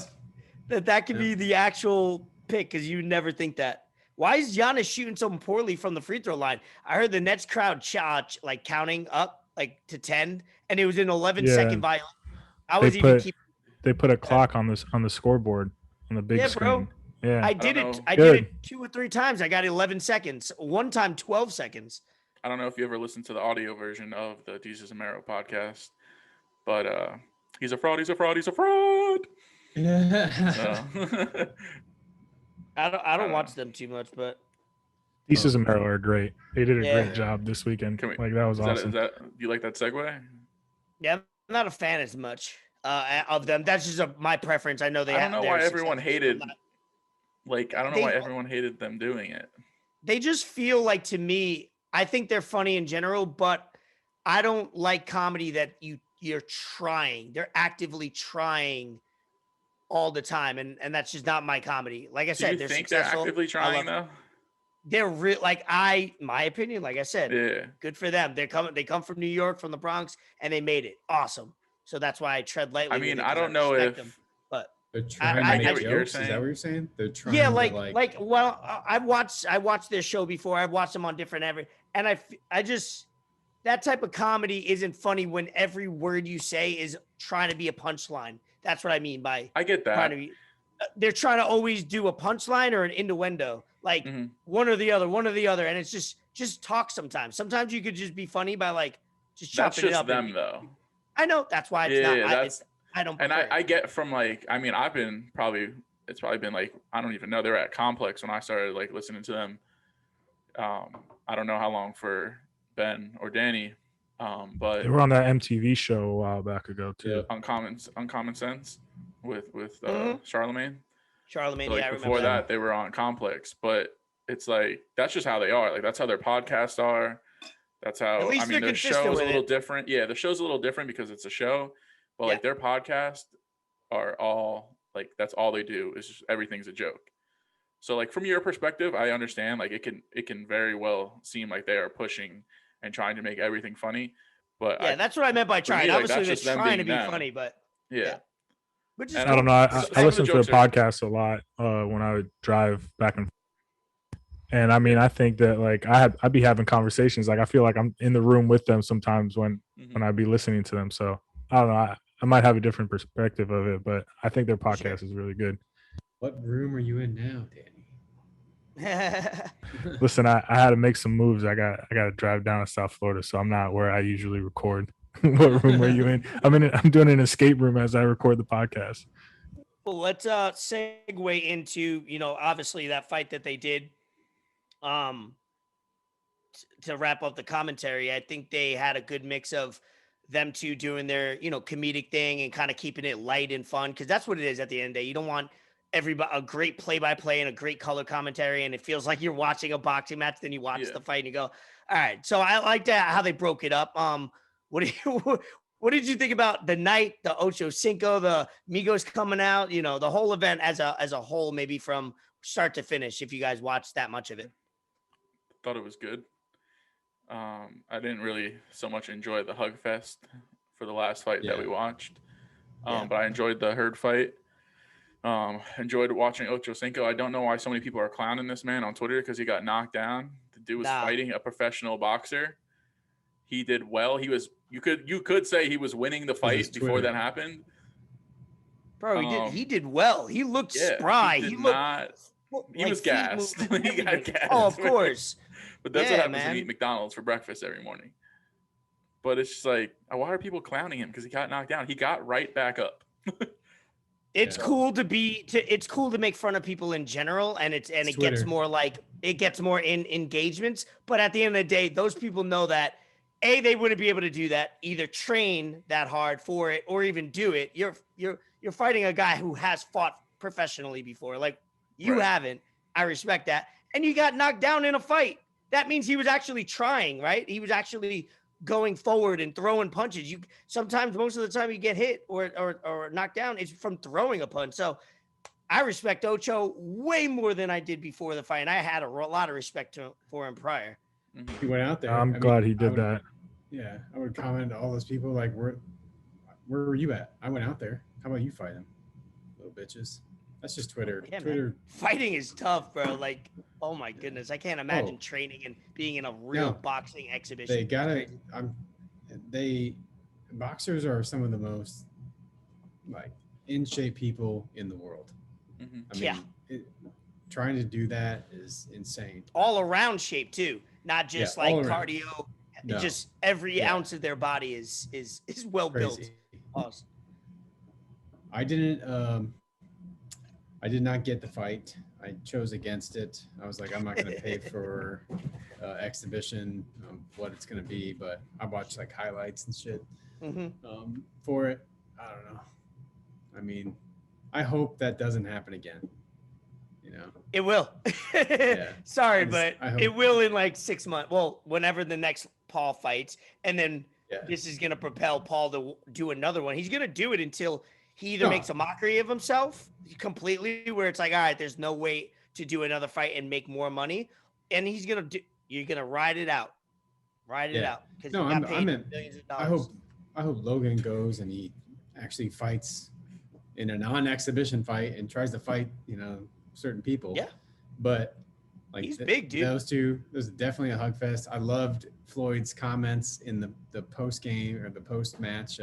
That could Yeah. be the actual pick because you never think that. Why is Giannis shooting so poorly from the free throw line? I heard the Nets crowd like counting up like to 10, and it was an 11-second violation. I was They put a clock on the scoreboard on the big screen. Bro. Yeah, I did it 2 or 3 times. I got 11 seconds. One time, 12 seconds. I don't know if you ever listened to the audio version of the Desus Mero podcast, but he's a fraud. Yeah. So. I don't watch them too much, but Desus Mero are great. They did a great job this weekend. That was awesome. Do you like that segue? Yeah, I'm not a fan as much of them. That's just my preference. I know I don't know why everyone hated. I don't know why everyone hated them doing it. They just feel like, to me, I think they're funny in general, but I don't like comedy that you're trying. They're actively trying all the time, and that's just not my comedy. Like I said, they're successful. They're actively trying though? They're real. My opinion, like I said, good for them. They come from New York, from the Bronx, and they made it awesome. So that's why I tread lightly. I mean, I don't know if them, but they're trying to make jokes. Is that what you're saying? They're trying. Yeah, well, I watched their show before. I've watched them on different and I just, that type of comedy isn't funny when every word you say is trying to be a punchline. That's what I mean by. I get that. They're trying to always do a punchline or an innuendo, like one or the other, and it's just talk sometimes. Sometimes you could just be funny by just chopping it up. That's just them though. I know that's why it's I don't. And I get from it's probably been I don't even know. They were at Complex when I started listening to them. I don't know how long for Ben or Danny, but they were on that MTV show a while back ago too. Uncommon Sense with Charlemagne. Charlemagne, So, I remember. Before that, they were on Complex, but it's that's just how they are. That's how their podcasts are. That's how. Their show's a little different. Yeah, the show's a little different because it's a show, but their podcasts are all that's all they do is just everything's a joke. So from your perspective, I understand it can very well seem like they are pushing and trying to make everything funny, but that's what I meant by trying. Obviously, they're trying to be funny, but yeah. I don't know. I listen to their podcast a lot when I would drive back and forth. And I think that I'd be having conversations. I feel like I'm in the room with them sometimes when I'd be listening to them. So I don't know. I might have a different perspective of it, but I think their podcast is really good. What room are you in now, Danny? Listen, I had to make some moves. I got to drive down to South Florida, so I'm not where I usually record. What room are you in? I'm doing an escape room as I record the podcast. Well, let's segue into obviously that fight that they did. To wrap up the commentary, I think they had a good mix of them two doing their comedic thing and kind of keeping it light and fun, because that's what it is at the end of the day. You don't want a great play-by-play and a great color commentary, and it feels like you're watching a boxing match. Then you watch the fight and you go, all right. So I like that how they broke it up. What did you think about the night, the Ocho Cinco, the Migos coming out, the whole event as a whole, maybe from start to finish, if you guys watched that much of it? Thought it was good. I didn't really so much enjoy the hug fest for the last fight that we watched. But I enjoyed the Herd fight. Enjoyed watching Ocho Cinco. I don't know why so many people are clowning this man on Twitter because he got knocked down. The dude was fighting a professional boxer. He did well. You could say he was winning the fight before that happened. Bro, he did well. He looked spry. He was gassed. He got gassed. Oh, of course. But that's what happens when you eat McDonald's for breakfast every morning. But it's just why are people clowning him? Because he got knocked down. He got right back up. It's cool it's cool to make fun of people in general, and it gets more in engagements. But at the end of the day, those people know that they wouldn't be able to do that, either train that hard for it or even do it. You're fighting a guy who has fought professionally before. Like you haven't. I respect that. And you got knocked down in a fight. That means he was actually trying, right? He was actually going forward and throwing punches. You sometimes, most of the time, you get hit or knocked down, it's from throwing a punch. So I respect Ocho way more than I did before the fight. And I had a lot of respect for him prior. He went out there. I'm glad he did that. Yeah, I would comment to all those people like, where were you at? I went out there. How about you fight him, little bitches? That's just Twitter. Yeah, Twitter. man. Fighting is tough, bro. Like, oh my goodness, I can't imagine training and being in a real boxing exhibition. They gotta. Boxers are some of the most like in shape people in the world. I mean, trying to do that is insane. All around shape too, not just like cardio. No. Just every ounce of their body is well built. Awesome. I did not get the fight. I chose against it. I was like, I'm not going to pay for exhibition, what it's going to be, but I watched like highlights and shit for it. I don't know. I mean, I hope that doesn't happen again. You know, it will. Sorry, but it will in like 6 months. Well, whenever the next Paul fights, and then this is going to propel Paul to do another one. He's going to do it until he either makes a mockery of himself completely, where it's like, all right, there's no way to do another fight and make more money, and you're going to ride it out. Because millions of dollars. I hope Logan goes and he actually fights in a non-exhibition fight and tries to fight, certain people. Yeah. But like he's big, dude. Those two, there's definitely a hug fest. I loved Floyd's comments in the post game or the post match,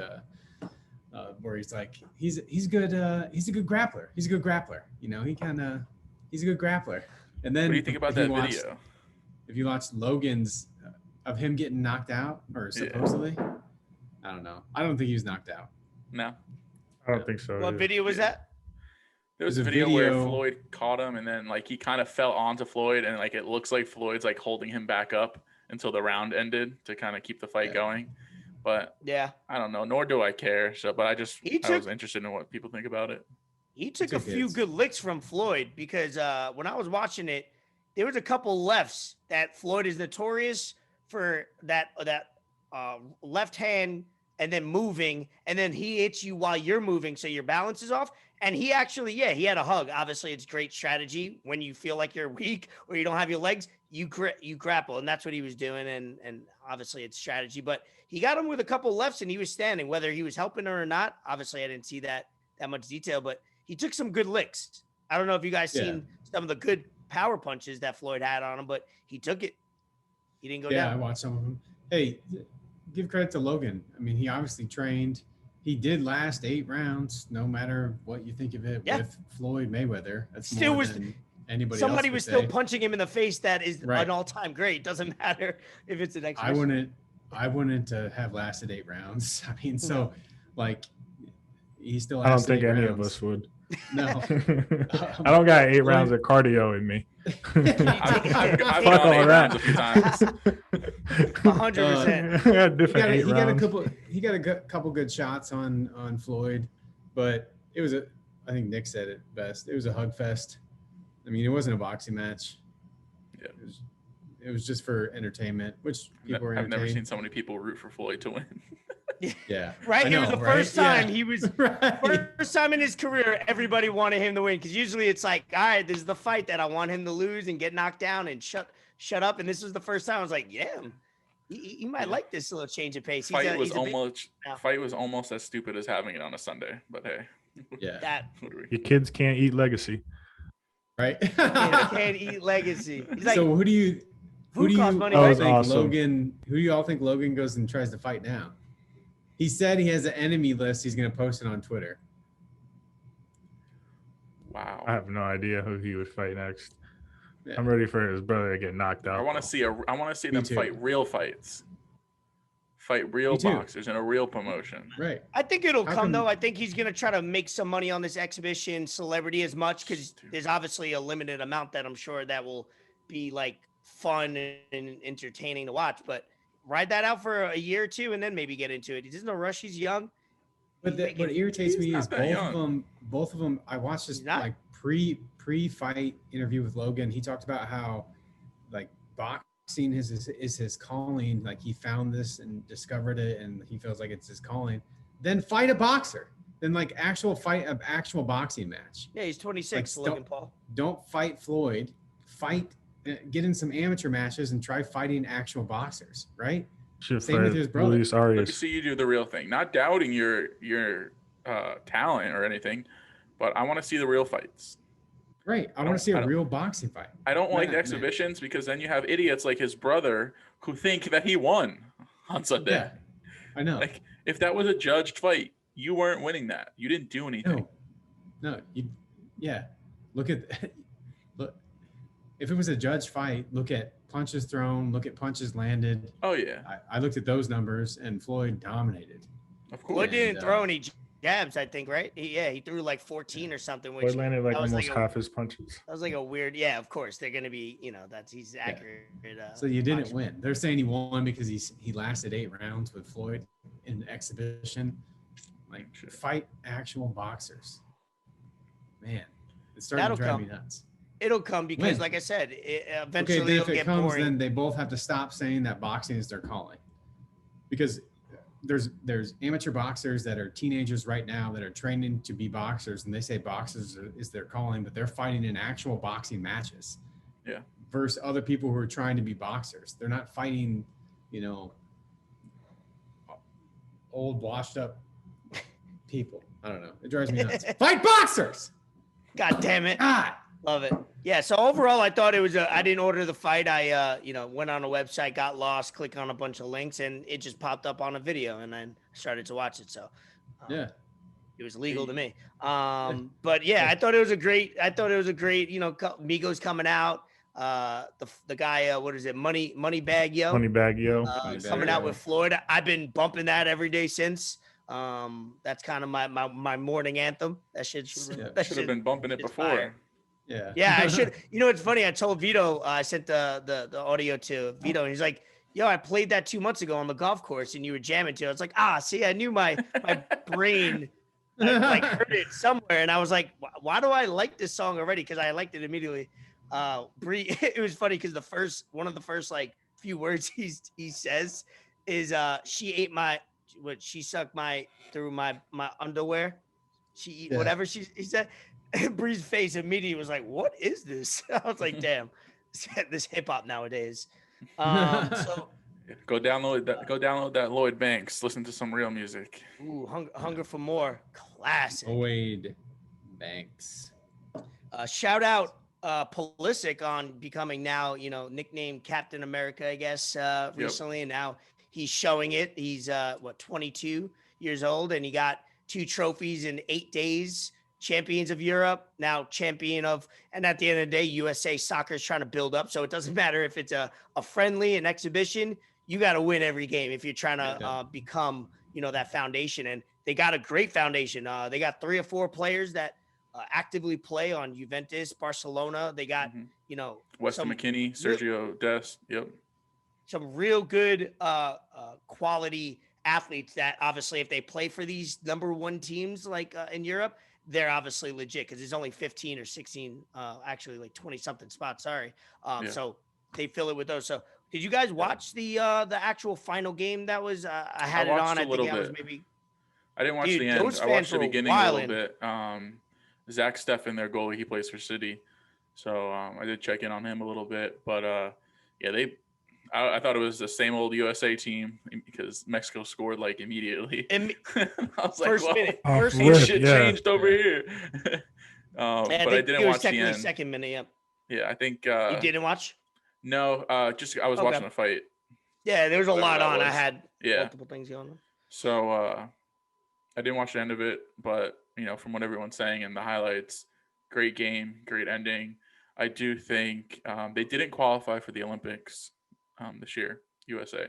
where he's like, he's good. He's a good grappler. He's a good grappler. He's a good grappler. And then what do you think about that video? If you watch Logan's of him getting knocked out, or supposedly, I don't know. I don't think he was knocked out. No, I don't think so. What video was that? There was a video where Floyd caught him, and then like he kind of fell onto Floyd, and like it looks like Floyd's like holding him back up until the round ended to kind of keep the fight going. But I don't know. Nor do I care. So, but I was interested in what people think about it. He took a few good licks from Floyd because when I was watching it, there was a couple lefts that Floyd is notorious for that left hand and then moving, and then he hits you while you're moving, so your balance is off. And he actually, he had a hug. Obviously, it's great strategy when you feel like you're weak or you don't have your legs, you grapple, and that's what he was doing. And obviously, it's strategy. But he got him with a couple lefts, and he was standing. Whether he was helping her or not, obviously, I didn't see that much detail. But he took some good licks. I don't know if you guys seen some of the good power punches that Floyd had on him, but he took it. He didn't go down. Yeah, I watched some of them. Hey, give credit to Logan. I mean, he obviously trained. He did last 8 rounds, no matter what you think of it, with Floyd Mayweather. That's still more than anybody somebody else was say. still punching him in the face. That is an all-time great. Doesn't matter if it's an exhibition. I wouldn't have lasted 8 rounds. I mean, so like he still. I don't think any of us would. No, I don't got 8 rounds of cardio in me. I've gone 8 rounds a few times. 100%. He got a couple good shots on Floyd, but it was I think Nick said it best. It was a hug fest. I mean, it wasn't a boxing match. Yeah. It was just for entertainment, which people were entertained. I've never seen so many people root for Floyd to win. Yeah. Right? It was the first time he was first time in his career everybody wanted him to win, because usually it's like, all right, this is the fight that I want him to lose and get knocked down and shut up. And this was the first time I was like, he might like this little change of pace. Fight was almost as stupid as having it on a Sunday, but hey. Yeah. Your kids can't eat legacy. Right? Can't eat legacy. He's like, so who do you all think Logan goes and tries to fight now? He said he has an enemy list. He's going to post it on Twitter. Wow. I have no idea who he would fight next. Yeah. I'm ready for his brother to get knocked out. I want to see them fight real fights. Fight real boxers in a real promotion. Right. I think it'll come though. I think he's going to try to make some money on this exhibition celebrity as much, because there's obviously a limited amount that I'm sure that will be like fun and entertaining to watch. But ride that out for a year or two, and then maybe get into it. There's no rush. He's young. But what irritates me is not that young. both of them. I watched this He's not? like pre-fight interview with Logan. He talked about how like boxing is his calling. Like he found this and discovered it, and he feels like it's his calling. Then fight a boxer. Then like actual boxing match. Yeah, he's 26. Like, Logan Paul. Don't fight Floyd. Get in some amateur matches and try fighting actual boxers. Right. Should Same with his brother. Luis Let me Arias. see you do the real thing. Not doubting your talent or anything, but I want to see the real fights. Right. I want to see a real boxing fight. I don't like exhibitions because then you have idiots like his brother who think that he won on Sunday. Yeah, I know. Like if that was a judged fight, you weren't winning that. You didn't do anything. No. Look. If it was a judged fight, look at punches thrown, look at punches landed. Oh yeah. I looked at those numbers, and Floyd dominated. Of course. Floyd didn't throw any jabs, I think, right? He threw like 14 or something. Which Floyd landed like was almost like half his punches. That was like a weird. Yeah, of course they're gonna be. He's accurate. So you didn't win. They're saying he won because he lasted 8 rounds with Floyd in exhibition. Like fight actual boxers. Man, it's starting to drive me nuts. It'll come because, like I said, eventually then if it'll it get comes, boring. then they both have to stop saying that boxing is their calling, because there's amateur boxers that are teenagers right now that are training to be boxers, and they say boxers is their calling, but they're fighting in actual boxing matches. Yeah. Versus other people who are trying to be boxers. They're not fighting, old washed up people. I don't know. It drives me nuts. Fight boxers. God damn it. God. Love it. Yeah. So overall, I thought it was I didn't order the fight. I, went on a website, got lost, clicked on a bunch of links, and it just popped up on a video, and then started to watch it. So, it was legal to me. But yeah, I thought it was a great. Migos coming out. The guy, what is it? Moneybag Yo. Moneybag Yo. Coming out with Floyd. I've been bumping that every day since. That's kind of my morning anthem. That shit should have been bumping it before. Fire. Yeah, I should. It's funny. I told Vito, I sent the audio to Vito, and he's like, "Yo, I played that 2 months ago on the golf course, and you were jamming to it." I was like, see, I knew my brain like heard it somewhere, and I was like, "Why do I like this song already?" Because I liked it immediately. It was funny because one of the first like few words he says is she sucked through my underwear. Whatever he said. Bree's face immediately was like, "What is this?" I was like, "Damn, this hip hop nowadays." So go download that Lloyd Banks. Listen to some real music. Ooh, Hunger for More, classic. Lloyd Banks. Shout out Pulisic on becoming now, nicknamed Captain America, I guess, recently, and now he's showing it. He's 22 years old, and he got 2 trophies in 8 days. Champions of Europe, now champion of, and at the end of the day, USA Soccer is trying to build up. So it doesn't matter if it's a friendly, an exhibition, you got to win every game if you're trying to become, that foundation. And they got a great foundation. They got 3 or 4 players that actively play on Juventus, Barcelona. They got, Weston McKennie, Sergio Dest. Yep. Some real good quality athletes that obviously if they play for these number 1 teams like in Europe, they're obviously legit because there's only 15 or 16, actually like 20 something spots. Sorry. So they fill it with those. So did you guys watch the actual final game that was, I had it on. I think I was maybe. I didn't watch the end. I watched the beginning a little bit. Zach Steffen, their goalie, he plays for City. So I did check in on him a little bit, but I thought it was the same old USA team because Mexico scored like immediately. I was first like, minute, shit changed over here. But I didn't watch the end. Second minute, yep. Yeah, I think you didn't watch. No, I was watching the fight. Yeah, there was a lot on. I had multiple things going on. So I didn't watch the end of it, but from what everyone's saying in the highlights, great game, great ending. I do think they didn't qualify for the Olympics this year, USA.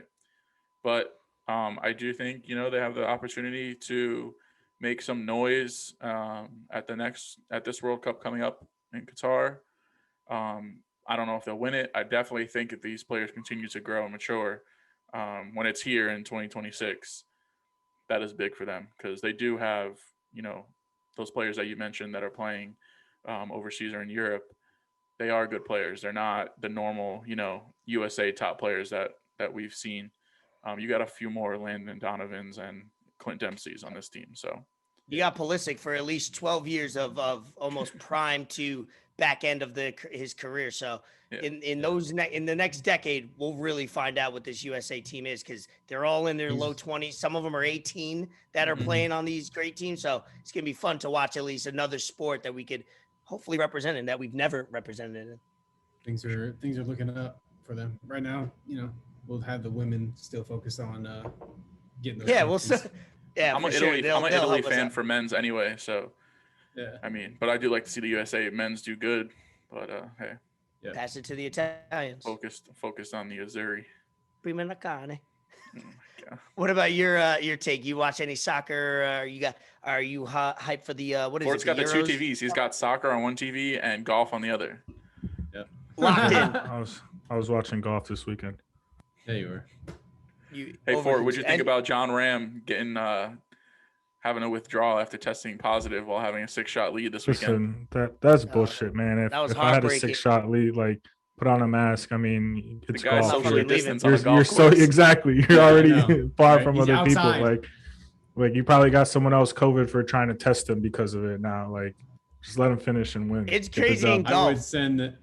But I do think, they have the opportunity to make some noise at this World Cup coming up in Qatar. I don't know if they'll win it. I definitely think if these players continue to grow and mature, when it's here in 2026, that is big for them because they do have, those players that you mentioned that are playing overseas or in Europe. They are good players. They're not the normal, USA top players that we've seen. You got a few more Landon Donovans and Clint Dempsey's on this team. So you got Pulisic for at least 12 years of almost prime to back end of his career. So in the next decade, we'll really find out what this USA team is because they're all in their low 20s. Some of them are 18 that are playing on these great teams. So it's gonna be fun to watch at least another sport that we could hopefully represent and that we've never represented in. Things are looking up for them right now. We'll have the women still focused on getting those. Yeah, trophies. I'm an Italy fan for men's anyway, so yeah. I mean, but I do like to see the USA men's do good. But hey, pass it to the Italians. Focused on the Azzurri. Prima la carne. Oh my God. What about your take? You watch any soccer? Are you hyped for the what is Ford's it? got the two Euros? TVs. He's got soccer on one TV and golf on the other. Yep. Locked in. I was watching golf this weekend. Yeah, you were. Hey Ford, what'd you think about John Ram getting having a withdrawal after testing positive while having a 6-shot lead this weekend? Listen, that's bullshit, man. If I had a 6-shot lead, like put on a mask. I mean, it's the guy's golf. socially distanced on a golf You're so course. exactly. You're already far Right, from he's other outside. people. Like you probably got someone else COVID for trying to test them because of it. Now, like, just let him finish and win. It's Get the crazy in dub. golf.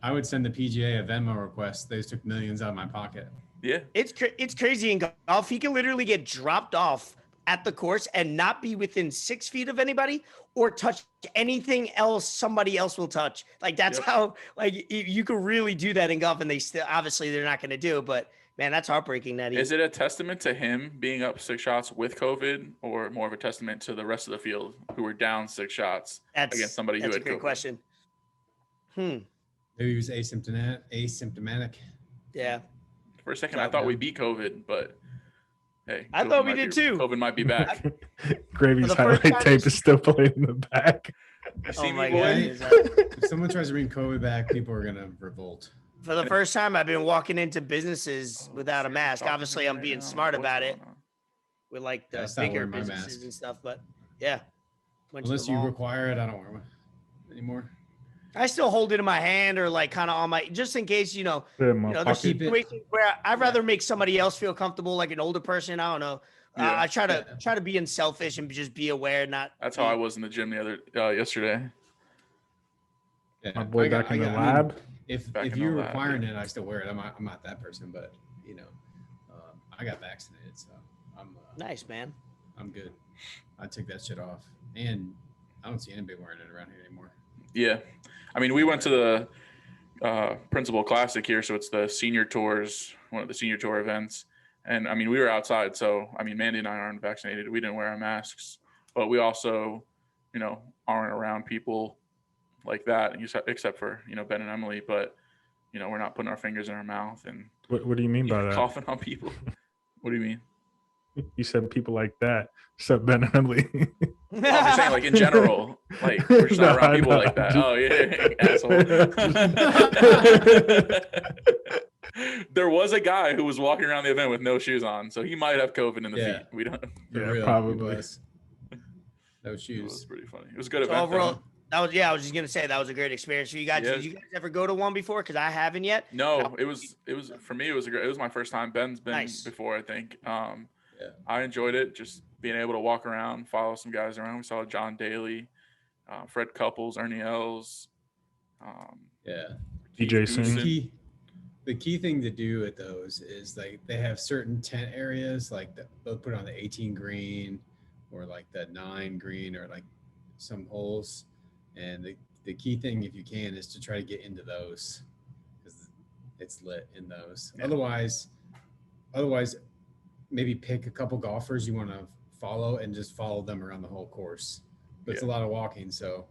I would send the PGA a Venmo request. They just took millions out of my pocket. Yeah. It's crazy in golf. He can literally get dropped off at the course and not be within 6 feet of anybody or touch anything else somebody else will touch. Like that's how you could really do that in golf, and they still obviously they're not going to do it, but man, that's heartbreaking. Is it a testament to him being up 6 shots with COVID, or more of a testament to the rest of the field who were down 6 shots against somebody who had That's a great COVID? question. Maybe he was asymptomatic. Yeah. For a second, I thought we beat COVID, but hey, I thought we did too. COVID might be back. Gravy's highlight tape is still playing in the back. See my me, boy? God. If someone tries to bring COVID back, people are gonna revolt. For the first time, I've been walking into businesses without a mask. Obviously, I'm being smart about it with like the bigger businesses and stuff. But yeah, unless you require it, I don't wear one anymore. I still hold it in my hand or like kind of on my, just in case, there's situations where I'd rather make somebody else feel comfortable, like an older person. I don't know. I try to be unselfish and just be aware. That's how I was in the gym yesterday. Yeah, my boy back in the lab. If you're requiring it, I still wear it. I'm not that person, but I got vaccinated, so I'm nice, man. I'm good. I took that shit off, and I don't see anybody wearing it around here anymore. Yeah, I mean, we went to the Principal Classic here, so it's the senior tours, one of the senior tour events, and I mean, we were outside, so I mean, Mandy and I aren't vaccinated. We didn't wear our masks, but we also, aren't around people like that, except for Ben and Emily, but we're not putting our fingers in our mouth and what do you mean by that? Coughing on people. What do you mean? You said people like that, except Ben and Emily. I'm just saying, like in general, like we're just not around people like that. Oh yeah, asshole. There was a guy who was walking around the event with no shoes on, so he might have COVID in the feet. We don't. Yeah, probably. No shoes. It was pretty funny. It was a good So event. Overall, I was just gonna say that was a great experience for you guys. Yeah. Did you guys ever go to one before? Because I haven't yet. No, it was for me. It was my first time. Ben's been before, I think. I enjoyed it. Just being able to walk around, follow some guys around. We saw John Daly, Fred Couples, Ernie Els. DJ Singh. The key thing to do at those is like they have certain tent areas, like they'll put on the 18 green or like the 9 green or like some holes. And the key thing, if you can, is to try to get into those because it's lit in those. Yeah. Otherwise, maybe pick a couple golfers you want to follow and just follow them around the whole course. But it's a lot of walking, so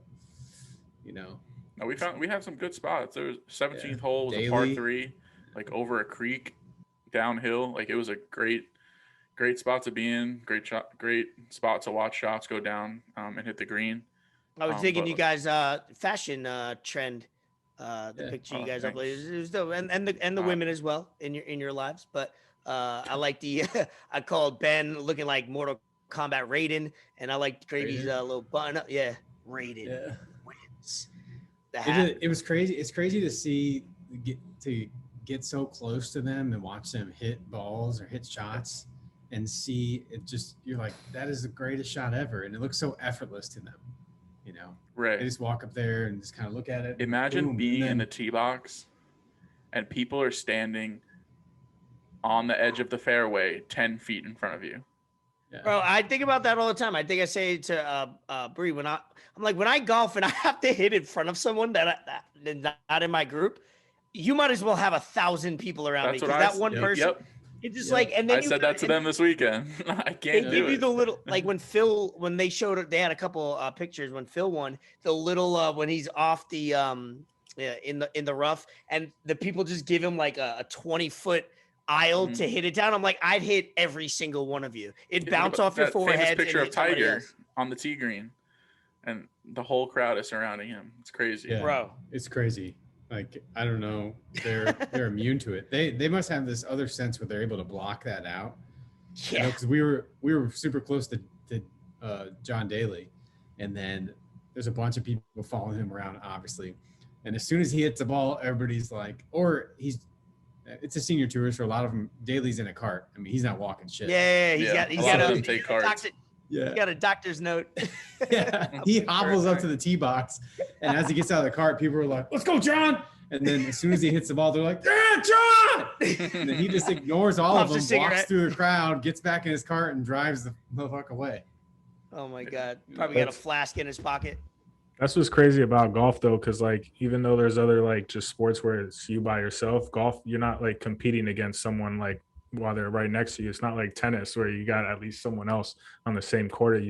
No, we have some good spots. There was 17th hole was a par 3, like over a creek, downhill. Like it was a great spot to be in. Great spot to watch shots go down and hit the green. I was digging you guys' fashion trend. The picture you guys uploaded, it was dope, and the women as well in your lives. But I like the I called Ben looking like Mortal Kombat Raiden, and I like Gravy's little button up. Yeah, Raiden wins. The hat. It was crazy. It's crazy to see get so close to them and watch them hit balls or hit shots and see it. Just you're like, that is the greatest shot ever, and it looks so effortless to them. You know, Right. They just walk up there and just kind of look at it. Imagine boom, being and in the tee box and people are standing on the edge of the fairway 10 feet in front of you. Yeah. Bro, I think about that all the time. I think I say to Bree when I'm like, when I golf and I have to hit in front of someone that's not in my group, you might as well have 1,000 people around me, because that one person. Yep. It's just like, and then I said that to them this weekend. I can't they do give it. you the little, like when they showed it, they had a couple pictures when Phil won, the little when he's off the in the rough, and the people just give him like a 20-foot aisle to hit it down. I'm like, I'd hit every single one of you. It bounce off your forehead. Famous picture of Tiger on the tee green, and the whole crowd is surrounding him. It's crazy, bro. It's crazy. Like, I don't know, they're immune to it. They must have this other sense where they're able to block that out. Yeah, because we were super close to John Daly, and then there's a bunch of people following him around, obviously. And as soon as he hits the ball, everybody's like, it's a senior tour, so a lot of them, Daly's in a cart. I mean, he's not walking shit. Yeah, he's got a doctor's note. Yeah, he hobbles up to the tee box, and as he gets out of the cart, people are like, "Let's go, John!" And then as soon as he hits the ball, they're like, "Yeah, John!" And then he just ignores all of them, walks through the crowd, gets back in his cart, and drives the motherfucker away. Oh my God! Probably got a flask in his pocket. That's what's crazy about golf, though, because like even though there's other like just sports where it's you by yourself, golf, you're not like competing against someone like while they're right next to you. It's not like tennis where you got at least someone else on the same court as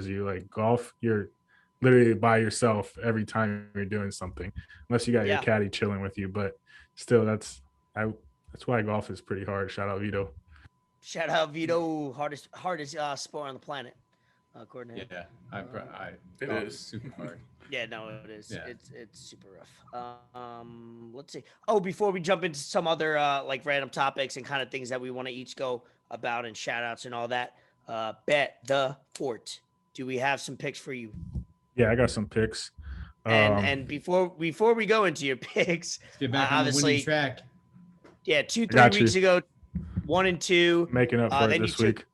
you. Like golf, you're literally by yourself every time you're doing something, unless you got your caddy chilling with you. But still, that's why golf is pretty hard. Shout out Vito. Shout out Vito, hardest sport on the planet. According to him. Yeah, it is super hard. Yeah, no, it is. Yeah. It's super rough. Let's see. Oh, before we jump into some other like random topics and kind of things that we want to each go about and shout outs and all that, Bet the Fort. Do we have some picks for you? Yeah, I got some picks. And before we go into your picks, let's get back on the winning track. Yeah, 2-3 weeks ago, 1 and 2. Making up for it this week.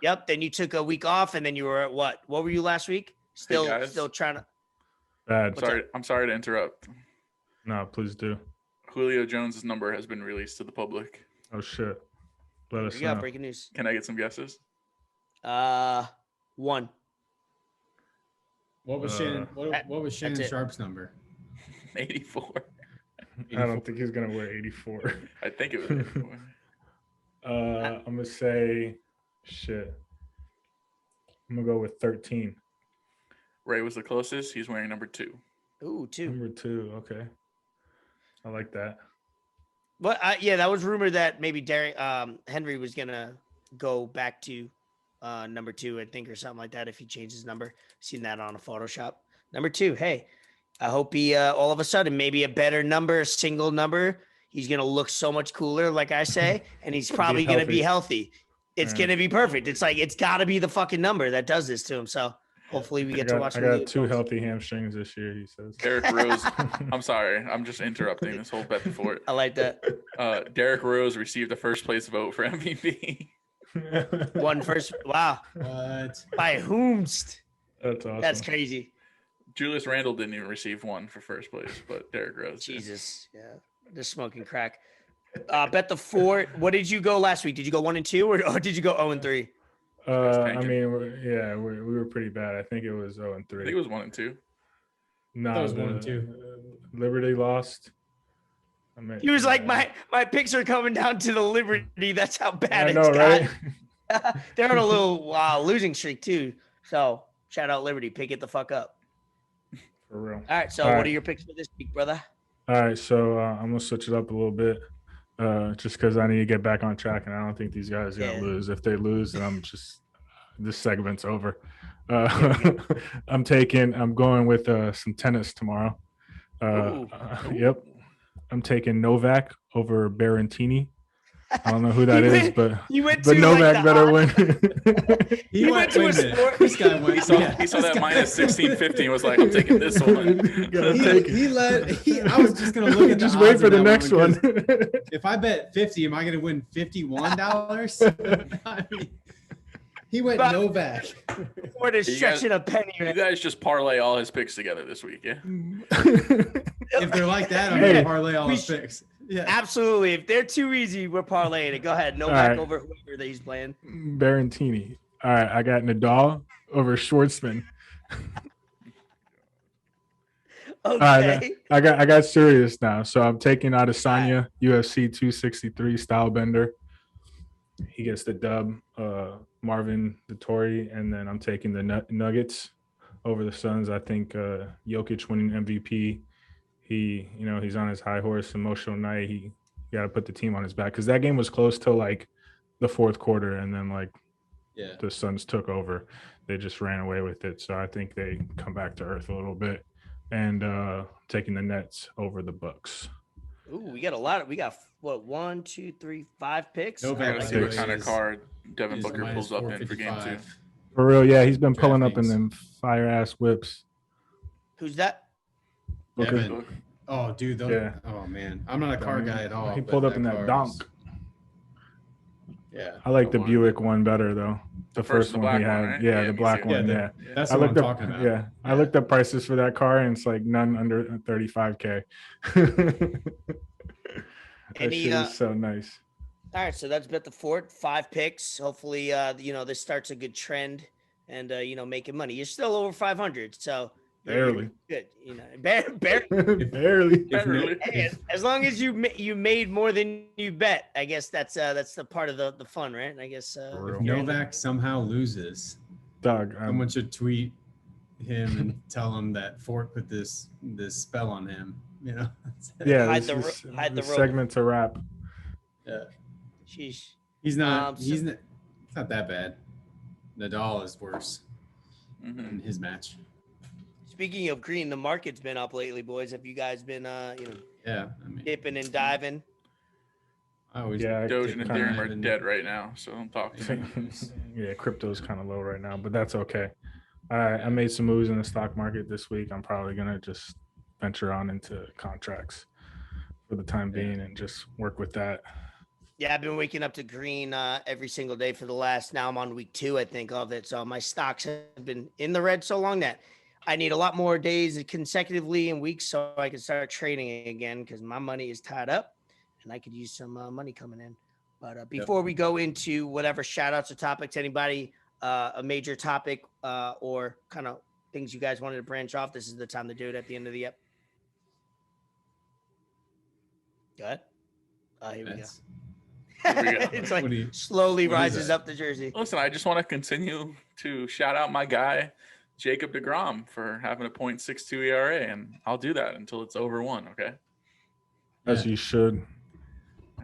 Yep. Then you took a week off, and then you were at what? What were you last week? Still trying to. Bad. I'm sorry to interrupt. No, please do. Julio Jones' number has been released to the public. Oh shit! Let us know. Yeah, breaking news. Can I get some guesses? 1. What was Shannon Sharp's number? 84. I don't think he's gonna wear 84. I think it was 84. I'm gonna say. Shit. I'm going to go with 13. Ray was the closest. He's wearing number 2. Ooh, 2. Number 2. Okay. I like that. But yeah, that was rumored that maybe Henry was going to go back to number 2, I think, or something like that if he changed his number. Seen that on a Photoshop. Number 2. Hey, I hope he all of a sudden maybe a better number, a single number. He's going to look so much cooler, like I say, and he's probably going to be healthy. It's going to be perfect. It's like, it's got to be the fucking number that does this to him. So hopefully we get to watch. I got 2 healthy hamstrings this year, he says. Derrick Rose. I'm sorry. I'm just interrupting this whole bet before it. I like that. Derrick Rose received a first place vote for MVP. One first. Wow. What? By whomst? That's awesome. That's crazy. Julius Randle didn't even receive one for first place, but Derrick Rose. Jesus. Yeah. Just smoking crack. Bet the Fort. What did you go last week? Did you go 1 and 2 or did you go 0 and 3? I mean, we were pretty bad. I think it was 0 and 3. I think it was 1 and 2. No, it was 1 and 2. Liberty lost. He was like, my picks are coming down to the Liberty. That's how bad I know, right? They're on a little losing streak too. So shout out Liberty. Pick it the fuck up. For real. All right. So what are your picks for this week, brother? All right. So I'm gonna switch it up a little bit. Just because I need to get back on track, and I don't think these guys are gonna lose. If they lose, then this segment's over. I'm going with some tennis tomorrow. Yep. I'm taking Novak over Berrettini. I don't know who that is, but went but to Novak like better win. He went to a sport. This guy went. He saw that minus 1650 and was like, I'm taking this one. Gotta take it. I was just gonna look at Just the wait odds for of the that next one. If I bet 50, am I gonna win $51? I mean, he went Novak. Ford is stretching a penny. You guys just parlay all his picks together this week, yeah? If they're like that, I'm gonna parlay all his picks. Yeah, Absolutely. If they're too easy, we're parlaying it. Go ahead. Novak over whoever that he's playing. Barantini. All right, I got Nadal over Schwartzman. Okay. I got serious now. So I'm taking Adesanya, UFC 263 style bender. He gets the dub. Marvin Vittori, and then I'm taking the Nuggets over the Suns. I think Jokic winning MVP. He's on his high horse, emotional night. He got to put the team on his back because that game was close till like the fourth quarter, and then the Suns took over. They just ran away with it. So I think they come back to earth a little bit, and taking the Nets over the Bucks. Ooh, we got what 1, 2, 3, 5 picks. I gotta see what kind of card Devin Booker pulls up in for game 2. For real, yeah, he's been pulling up in them fire ass whips. Who's that? Booker. Oh, dude. Oh man, I'm not a car guy at all. He pulled up in that donk. Yeah, I like the Buick one better though. The first one he had, right? yeah, the black one, yeah. That's what I'm talking about. Yeah, I looked up prices for that car, and it's like none under $35K. That shit is so nice. All right, so that's bet the Fort 5 picks. Hopefully, this starts a good trend, and making money. You're still over 500, so barely good. Barely. barely. Hey, as long as you made more than you bet, I guess that's the part of the fun, right? I guess if Novak somehow loses, Doug, someone should tweet him and tell him that Fort put this spell on him. Yeah, hide the rope. Segment's a wrap. Yeah. Sheesh. He's not it's not that bad. Nadal is worse in his match. Speaking of green, the market's been up lately, boys. Have you guys been dipping and diving? Doge and Ethereum are dead right now, so I'm talking. Yeah, crypto's kind of low right now, but that's okay. I made some moves in the stock market this week. I'm probably gonna just venture on into contracts for the time being and just work with that. Yeah, I've been waking up to green every single day for the last. Now I'm on week 2, I think, of it. So my stocks have been in the red so long that I need a lot more days consecutively in weeks so I can start trading again because my money is tied up and I could use some money coming in. But before we go into whatever shout outs or topics, anybody, a major topic or kind of things you guys wanted to branch off, this is the time to do it at the end of the ep. Go ahead. Here we go. It's like slowly rises up the jersey. Listen, I just want to continue to shout out my guy, Jacob deGrom, for having a .62 ERA, and I'll do that until it's over 1. Okay. As you should.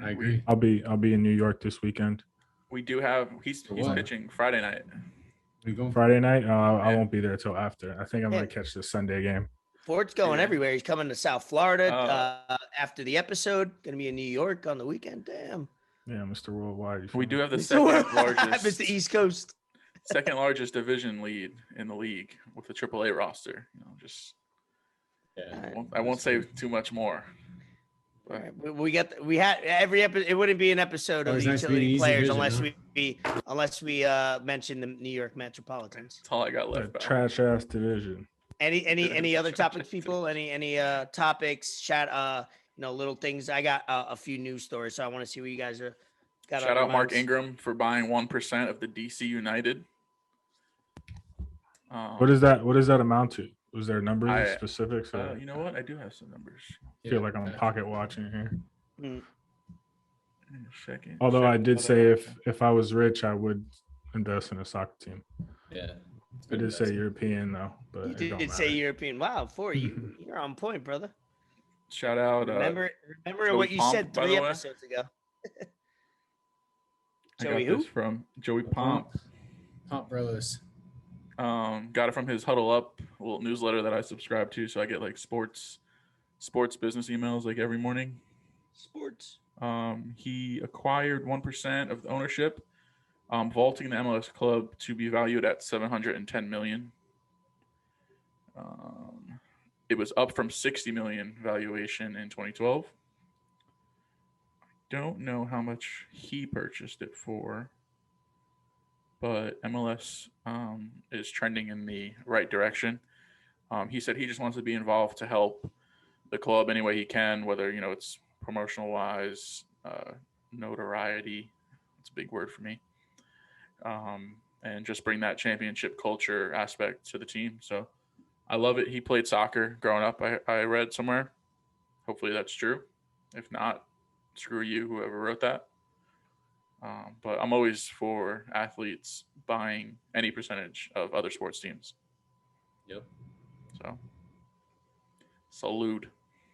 I agree. I'll be in New York this weekend. We do have he's pitching Friday night. We going Friday night? I won't be there till after. I think I'm gonna catch the Sunday game. Ford's going everywhere. He's coming to South Florida after the episode. Going to be in New York on the weekend. Damn. Yeah, Mr. Worldwide. We do have the second largest. It's the East Coast. Second largest division lead in the league with the AAA roster. I won't say too much more. All right. We had every episode. It wouldn't be an episode of the utility players unless we mention the New York Metropolitans. That's all I got left. Trash ass division. Any other topics, people? Any topics? Chat. Little things. I got a few news stories, so I want to see what you guys are. Shout out Mark Ingram for buying 1% of the DC United. What does that amount to? Was there numbers specifics? You know what? I do have some numbers. I feel like I'm pocket watching here. In a second. Although I did say if I was rich, I would invest in a soccer team. Yeah. I did say European though, but you did say European. Wow, you're on point, brother. Shout out. Remember what you said 3 episodes ago. Joey who? From Joey Pomp. Pomp Brothers. Got it from his Huddle Up little newsletter that I subscribe to, so I get like sports business emails like every morning. Sports. He acquired 1% of the ownership, vaulting the MLS club to be valued at $710 million. It was up from $60 million valuation in 2012. Don't know how much he purchased it for, but MLS is trending in the right direction. He said he just wants to be involved to help the club any way he can, whether it's promotional wise, notoriety. It's a big word for me, and just bring that championship culture aspect to the team. So I love it. He played soccer growing up. I read somewhere. Hopefully that's true. If not, screw you, whoever wrote that. But I'm always for athletes buying any percentage of other sports teams. Yep. So, salute.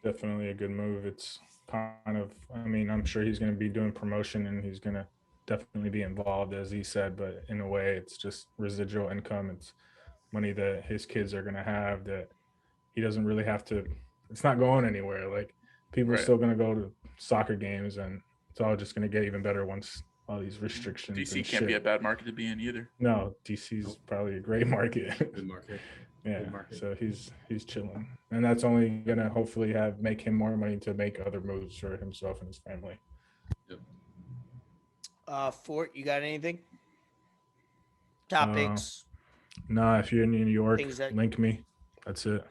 Definitely a good move. It's kind of, I'm sure he's going to be doing promotion and he's going to definitely be involved, as he said, but in a way, it's just residual income. It's money that his kids are going to have that he doesn't really have to, it's not going anywhere. Like, people are still going to go to soccer games, and it's all just going to get even better once all these restrictions. DC can't be a bad market to be in either. No, DC's probably a great market. Good market. Yeah, Good market. So he's chilling, and that's only gonna hopefully make him more money to make other moves for himself and his family. Yep. Fort, you got anything? Topics? No, if you're in New York, that... link me. That's it.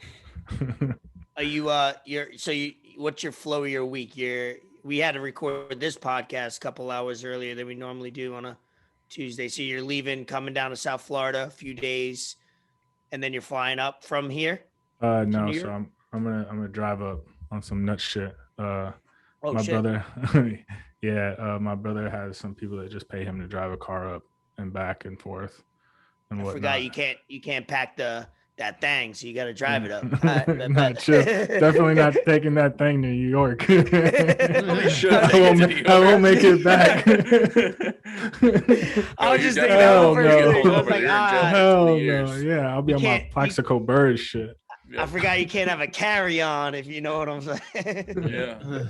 Are you what's your flow of your week? We had to record this podcast a couple hours earlier than we normally do on a Tuesday. So you're leaving, coming down to South Florida a few days, and then you're flying up from here? No, so I'm gonna drive up on some nut shit. My brother my brother has some people that just pay him to drive a car up and back and forth and I whatnot. forgot you can't pack that thing, so you got to drive it up. Definitely not taking that thing to New York. I won't make it back. I was just thinking that first. I was like, hell no. Yeah, I'll be on my Plaxico Bird shit. I forgot you can't have a carry-on, if you know what I'm saying. Yeah.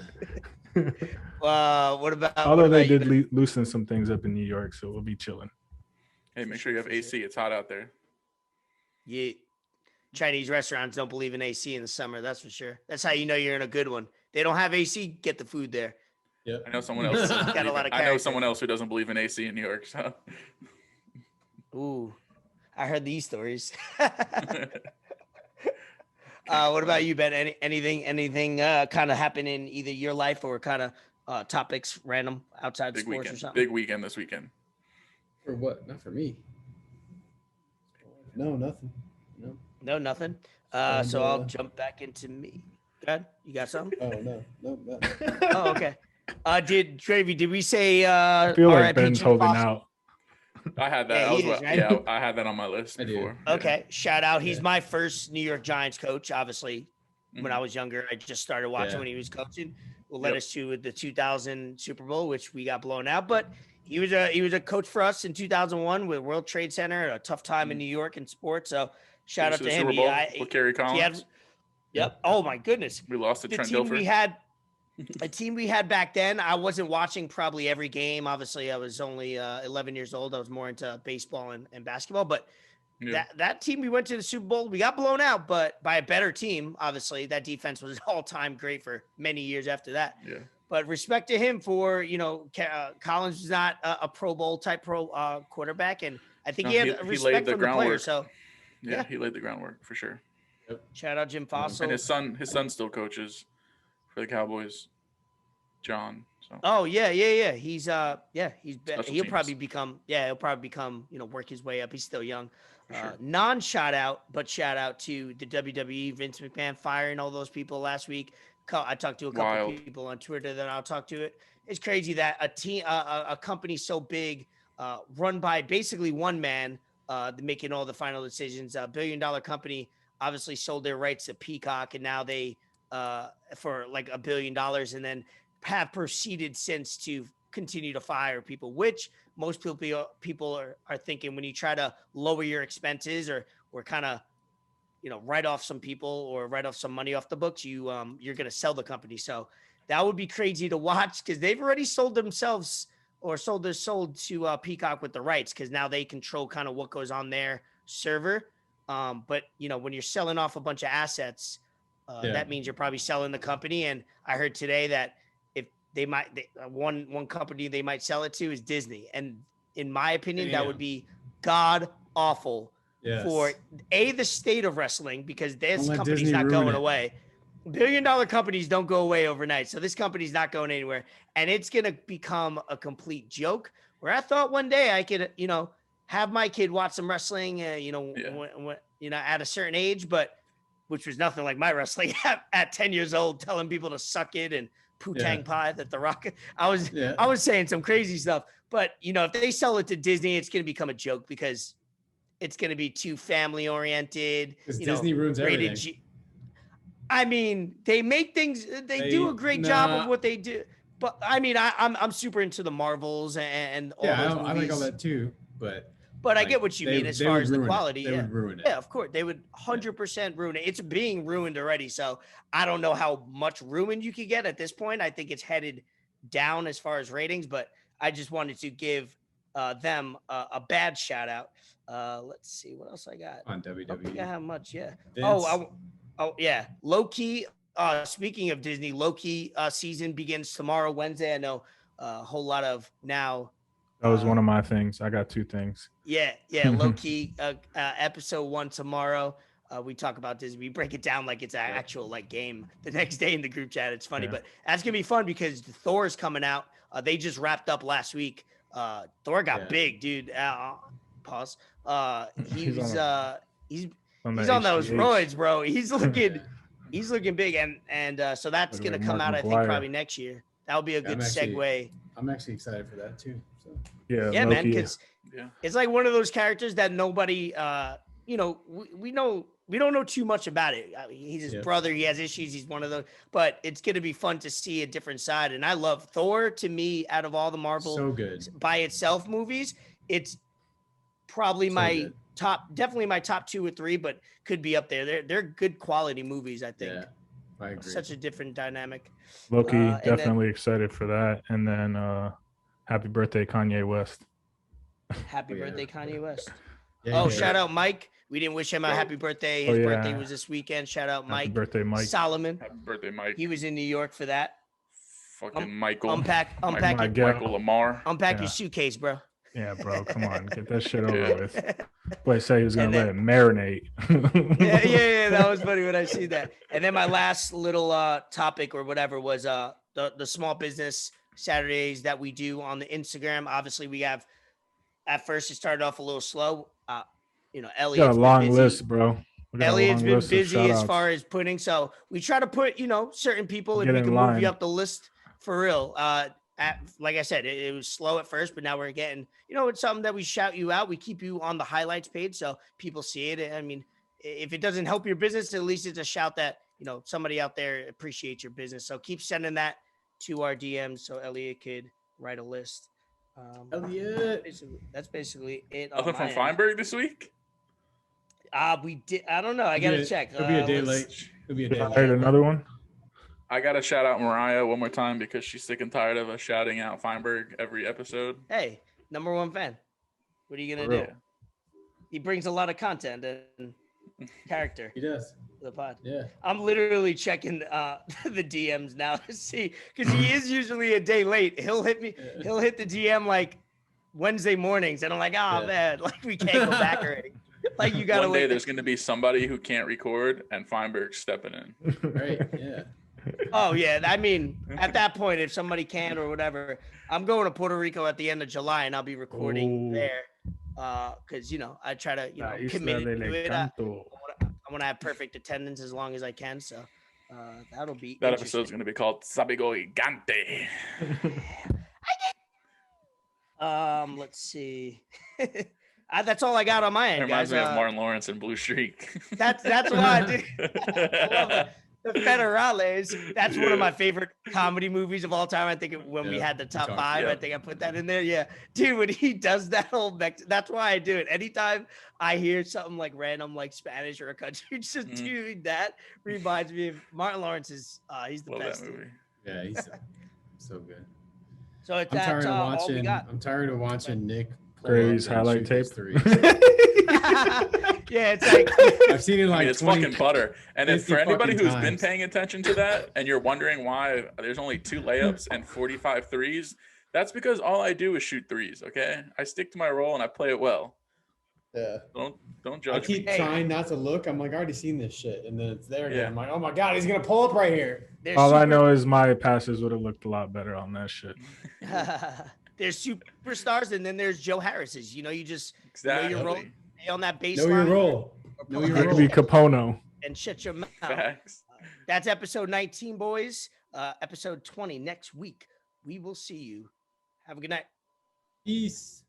What about? Although they did loosen some things up in New York, so we'll be chilling. Hey, make sure you have AC. It's hot out there. Yeah. Chinese restaurants don't believe in AC in the summer. That's for sure. That's how you know you're in a good one. They don't have AC. Get the food there. Yeah. I know someone else. I know someone else who doesn't believe in AC in New York. So. Ooh, I heard these stories. What about you, Ben? Anything kind of happen in either your life or kind of topics random outside big sports weekend. or something? Big weekend this weekend. For what? Not for me. No, nothing. No, nothing. So I'll jump back into me. Go ahead. You got something? Oh, no. Oh, okay. Did we say I feel like Ben's Jim holding Fassel? out. I had that. I had that on my list before. Okay. Shout out. He's my first New York Giants coach, obviously. When I was younger, I just started watching when he was coaching. Led us to the 2000 Super Bowl, which we got blown out. But he was a coach for us in 2001 with World Trade Center, a tough time in New York in sports. So shout out to him. Super Bowl with Kerry Collins. Yep. Oh my goodness. We lost to Trent team Dilfer. A team we had back then. I wasn't watching probably every game. Obviously, I was only 11 years old. I was more into baseball and basketball. But that team, we went to the Super Bowl. We got blown out, but by a better team. Obviously, that defense was all-time great for many years after that. Yeah. But respect to him for, Collins was not a Pro Bowl type quarterback, and I think he had respect from the players. So yeah, he laid the groundwork for sure. Yep. Shout out Jim Fassel. And his son still coaches for the Cowboys, John. So. Oh yeah. He's he'll probably become work his way up. He's still young. Sure. Non-shout out, but shout out to the WWE, Vince McMahon firing all those people last week. I talked to a couple of people on Twitter that I'll talk to it. It's crazy that a company so big, run by basically one man, making all the final decisions, a $1 billion company obviously sold their rights to Peacock, and now they, for like $1 billion, and then have proceeded since to continue to fire people, which most people are thinking when you try to lower your expenses or kind of, write off some people or write off some money off the books, you're going to sell the company. So that would be crazy to watch because they've already sold themselves or sold to Peacock with the rights because now they control kind of what goes on their server. But when you're selling off a bunch of assets, that means you're probably selling the company. And I heard today that if they might, one company they might sell it to is Disney. And in my opinion, that would be god awful for the state of wrestling because this company's not going away. $1 billion companies don't go away overnight. So this company's not going anywhere. And it's going to become a complete joke where I thought one day I could, have my kid watch some wrestling, when, at a certain age, but which was nothing like my wrestling at 10 years old, telling people to suck it and poo-tang pie that the Rock. I was saying some crazy stuff, but if they sell it to Disney, it's going to become a joke because it's going to be too family oriented. Disney ruins everything. I mean, they make things. They do a great job of what they do. But I mean, I'm super into the Marvels and all those movies. I like all that too. But I get what you mean as far as the quality. They would ruin it. Yeah, of course. They would 100% ruin it. It's being ruined already. So I don't know how much ruined you could get at this point. I think it's headed down as far as ratings, but I just wanted to give them a bad shout out. Let's see what else I got. On WWE. I don't think I have much. Yeah. Vince. Oh, yeah. Loki. Speaking of Disney, Loki season begins tomorrow, Wednesday. I know a whole lot of now. That was one of my things. I got two things. Yeah. Loki episode 1 tomorrow. We talk about Disney. We break it down like it's an actual game the next day in the group chat. It's funny, but that's gonna be fun because Thor's coming out. They just wrapped up last week. Thor got big, dude. Pause. He's on those roids, bro. He's looking big, and so that's gonna come out. I think probably next year. That'll be a good segue. I'm actually excited for that too. So. Yeah, Loki, man, because it's like one of those characters that nobody, we don't know too much about it. He's his brother. He has issues. He's one of those, but it's going to be fun to see a different side. And I love Thor. To me, out of all the Marvel by itself movies, it's probably definitely my top 2 or 3, but could be up there. They're good quality movies, I think. Yeah, I agree. Such a different dynamic. Loki, definitely excited for that. And then happy birthday, Kanye West. Happy birthday, Kanye West. Shout out Mike. We didn't wish him a happy birthday. His birthday was this weekend. Shout out Mike. Happy birthday, Mike. Solomon. Happy birthday, Mike. He was in New York for that. Fucking Michael. Unpack Michael Lamar. Unpack your suitcase, bro. Yeah, bro. Come on. Get that shit over with. Boy, say he was going to let it marinate. yeah. That was funny when I see that. And then my last little topic or whatever was the small business Saturdays that we do on the Instagram. Obviously, we have, at first it started off a little slow. Elliot's got a long list, bro. Elliot's been busy as far as putting. So we try to put, certain people and we can move you up the list for real. Like I said, it was slow at first, but now we're getting, it's something that we shout you out. We keep you on the highlights page so people see it. I mean, if it doesn't help your business, at least it's a shout that, somebody out there appreciates your business. So keep sending that to our DMs so Elliot could write a list. Elliot. That's basically it. Nothing from Feinberg this week? We did. I don't know. I gotta check. It'll be a day late. It'll be a day late. Another one. I gotta shout out Mariah one more time because she's sick and tired of us shouting out Feinberg every episode. Hey, number 1 fan. What are you gonna do? He brings a lot of content and character. He does. The pod. Yeah. I'm literally checking the DMs now to see because he is usually a day late. He'll hit me. He'll hit the DM like Wednesday mornings, and I'm like, man, like we can't go back already. Like you gotta. One day there's gonna be somebody who can't record, and Feinberg's stepping in. Right. Yeah. Oh yeah. I mean, at that point, if somebody can or whatever, I'm going to Puerto Rico at the end of July, and I'll be recording there. Because I try to commit to it. I want to have perfect attendance as long as I can. So that'll be that episode's going to be called Sabigo Gigante. Let's see. That's all I got on my end. It reminds me of Martin Lawrence and Blue Streak. That's what I do. I love it. The Federales. That's one of my favorite comedy movies of all time. I think when we had the top 5, I think I put that in there. Yeah, dude, when he does that whole that's why I do it. Anytime I hear something like random, like Spanish or a country, just dude, that reminds me of Martin Lawrence. He's the best. That movie. Yeah, he's so good. So it's I'm tired of all we watching. got. I'm tired of watching Nick pull Gravy's up and highlight shoot his tape. threes. Yeah, it's like I've seen it I like mean, it's 20 fucking butter. And if 50 for anybody fucking who's been times. paying attention to that and you're wondering why there's only 2 layups and 45 threes, that's because all I do is shoot threes, okay? I stick to my role and I play it well. Yeah. Don't I judge keep me. trying not to look. I'm like, I already seen this shit, and then it's there again. Yeah. I'm like, oh my god, he's gonna pull up right here. there's All I know is my passes would have looked a lot better on that shit. there's superstars, and then there's Joe Harris's. You just know your role, Exactly. stay on that baseline. Know your role. Know your That could role. be Capono. and shut your mouth. Facts. That's episode 19, boys. Episode 20 next week. We will see you. Have a good night. Peace.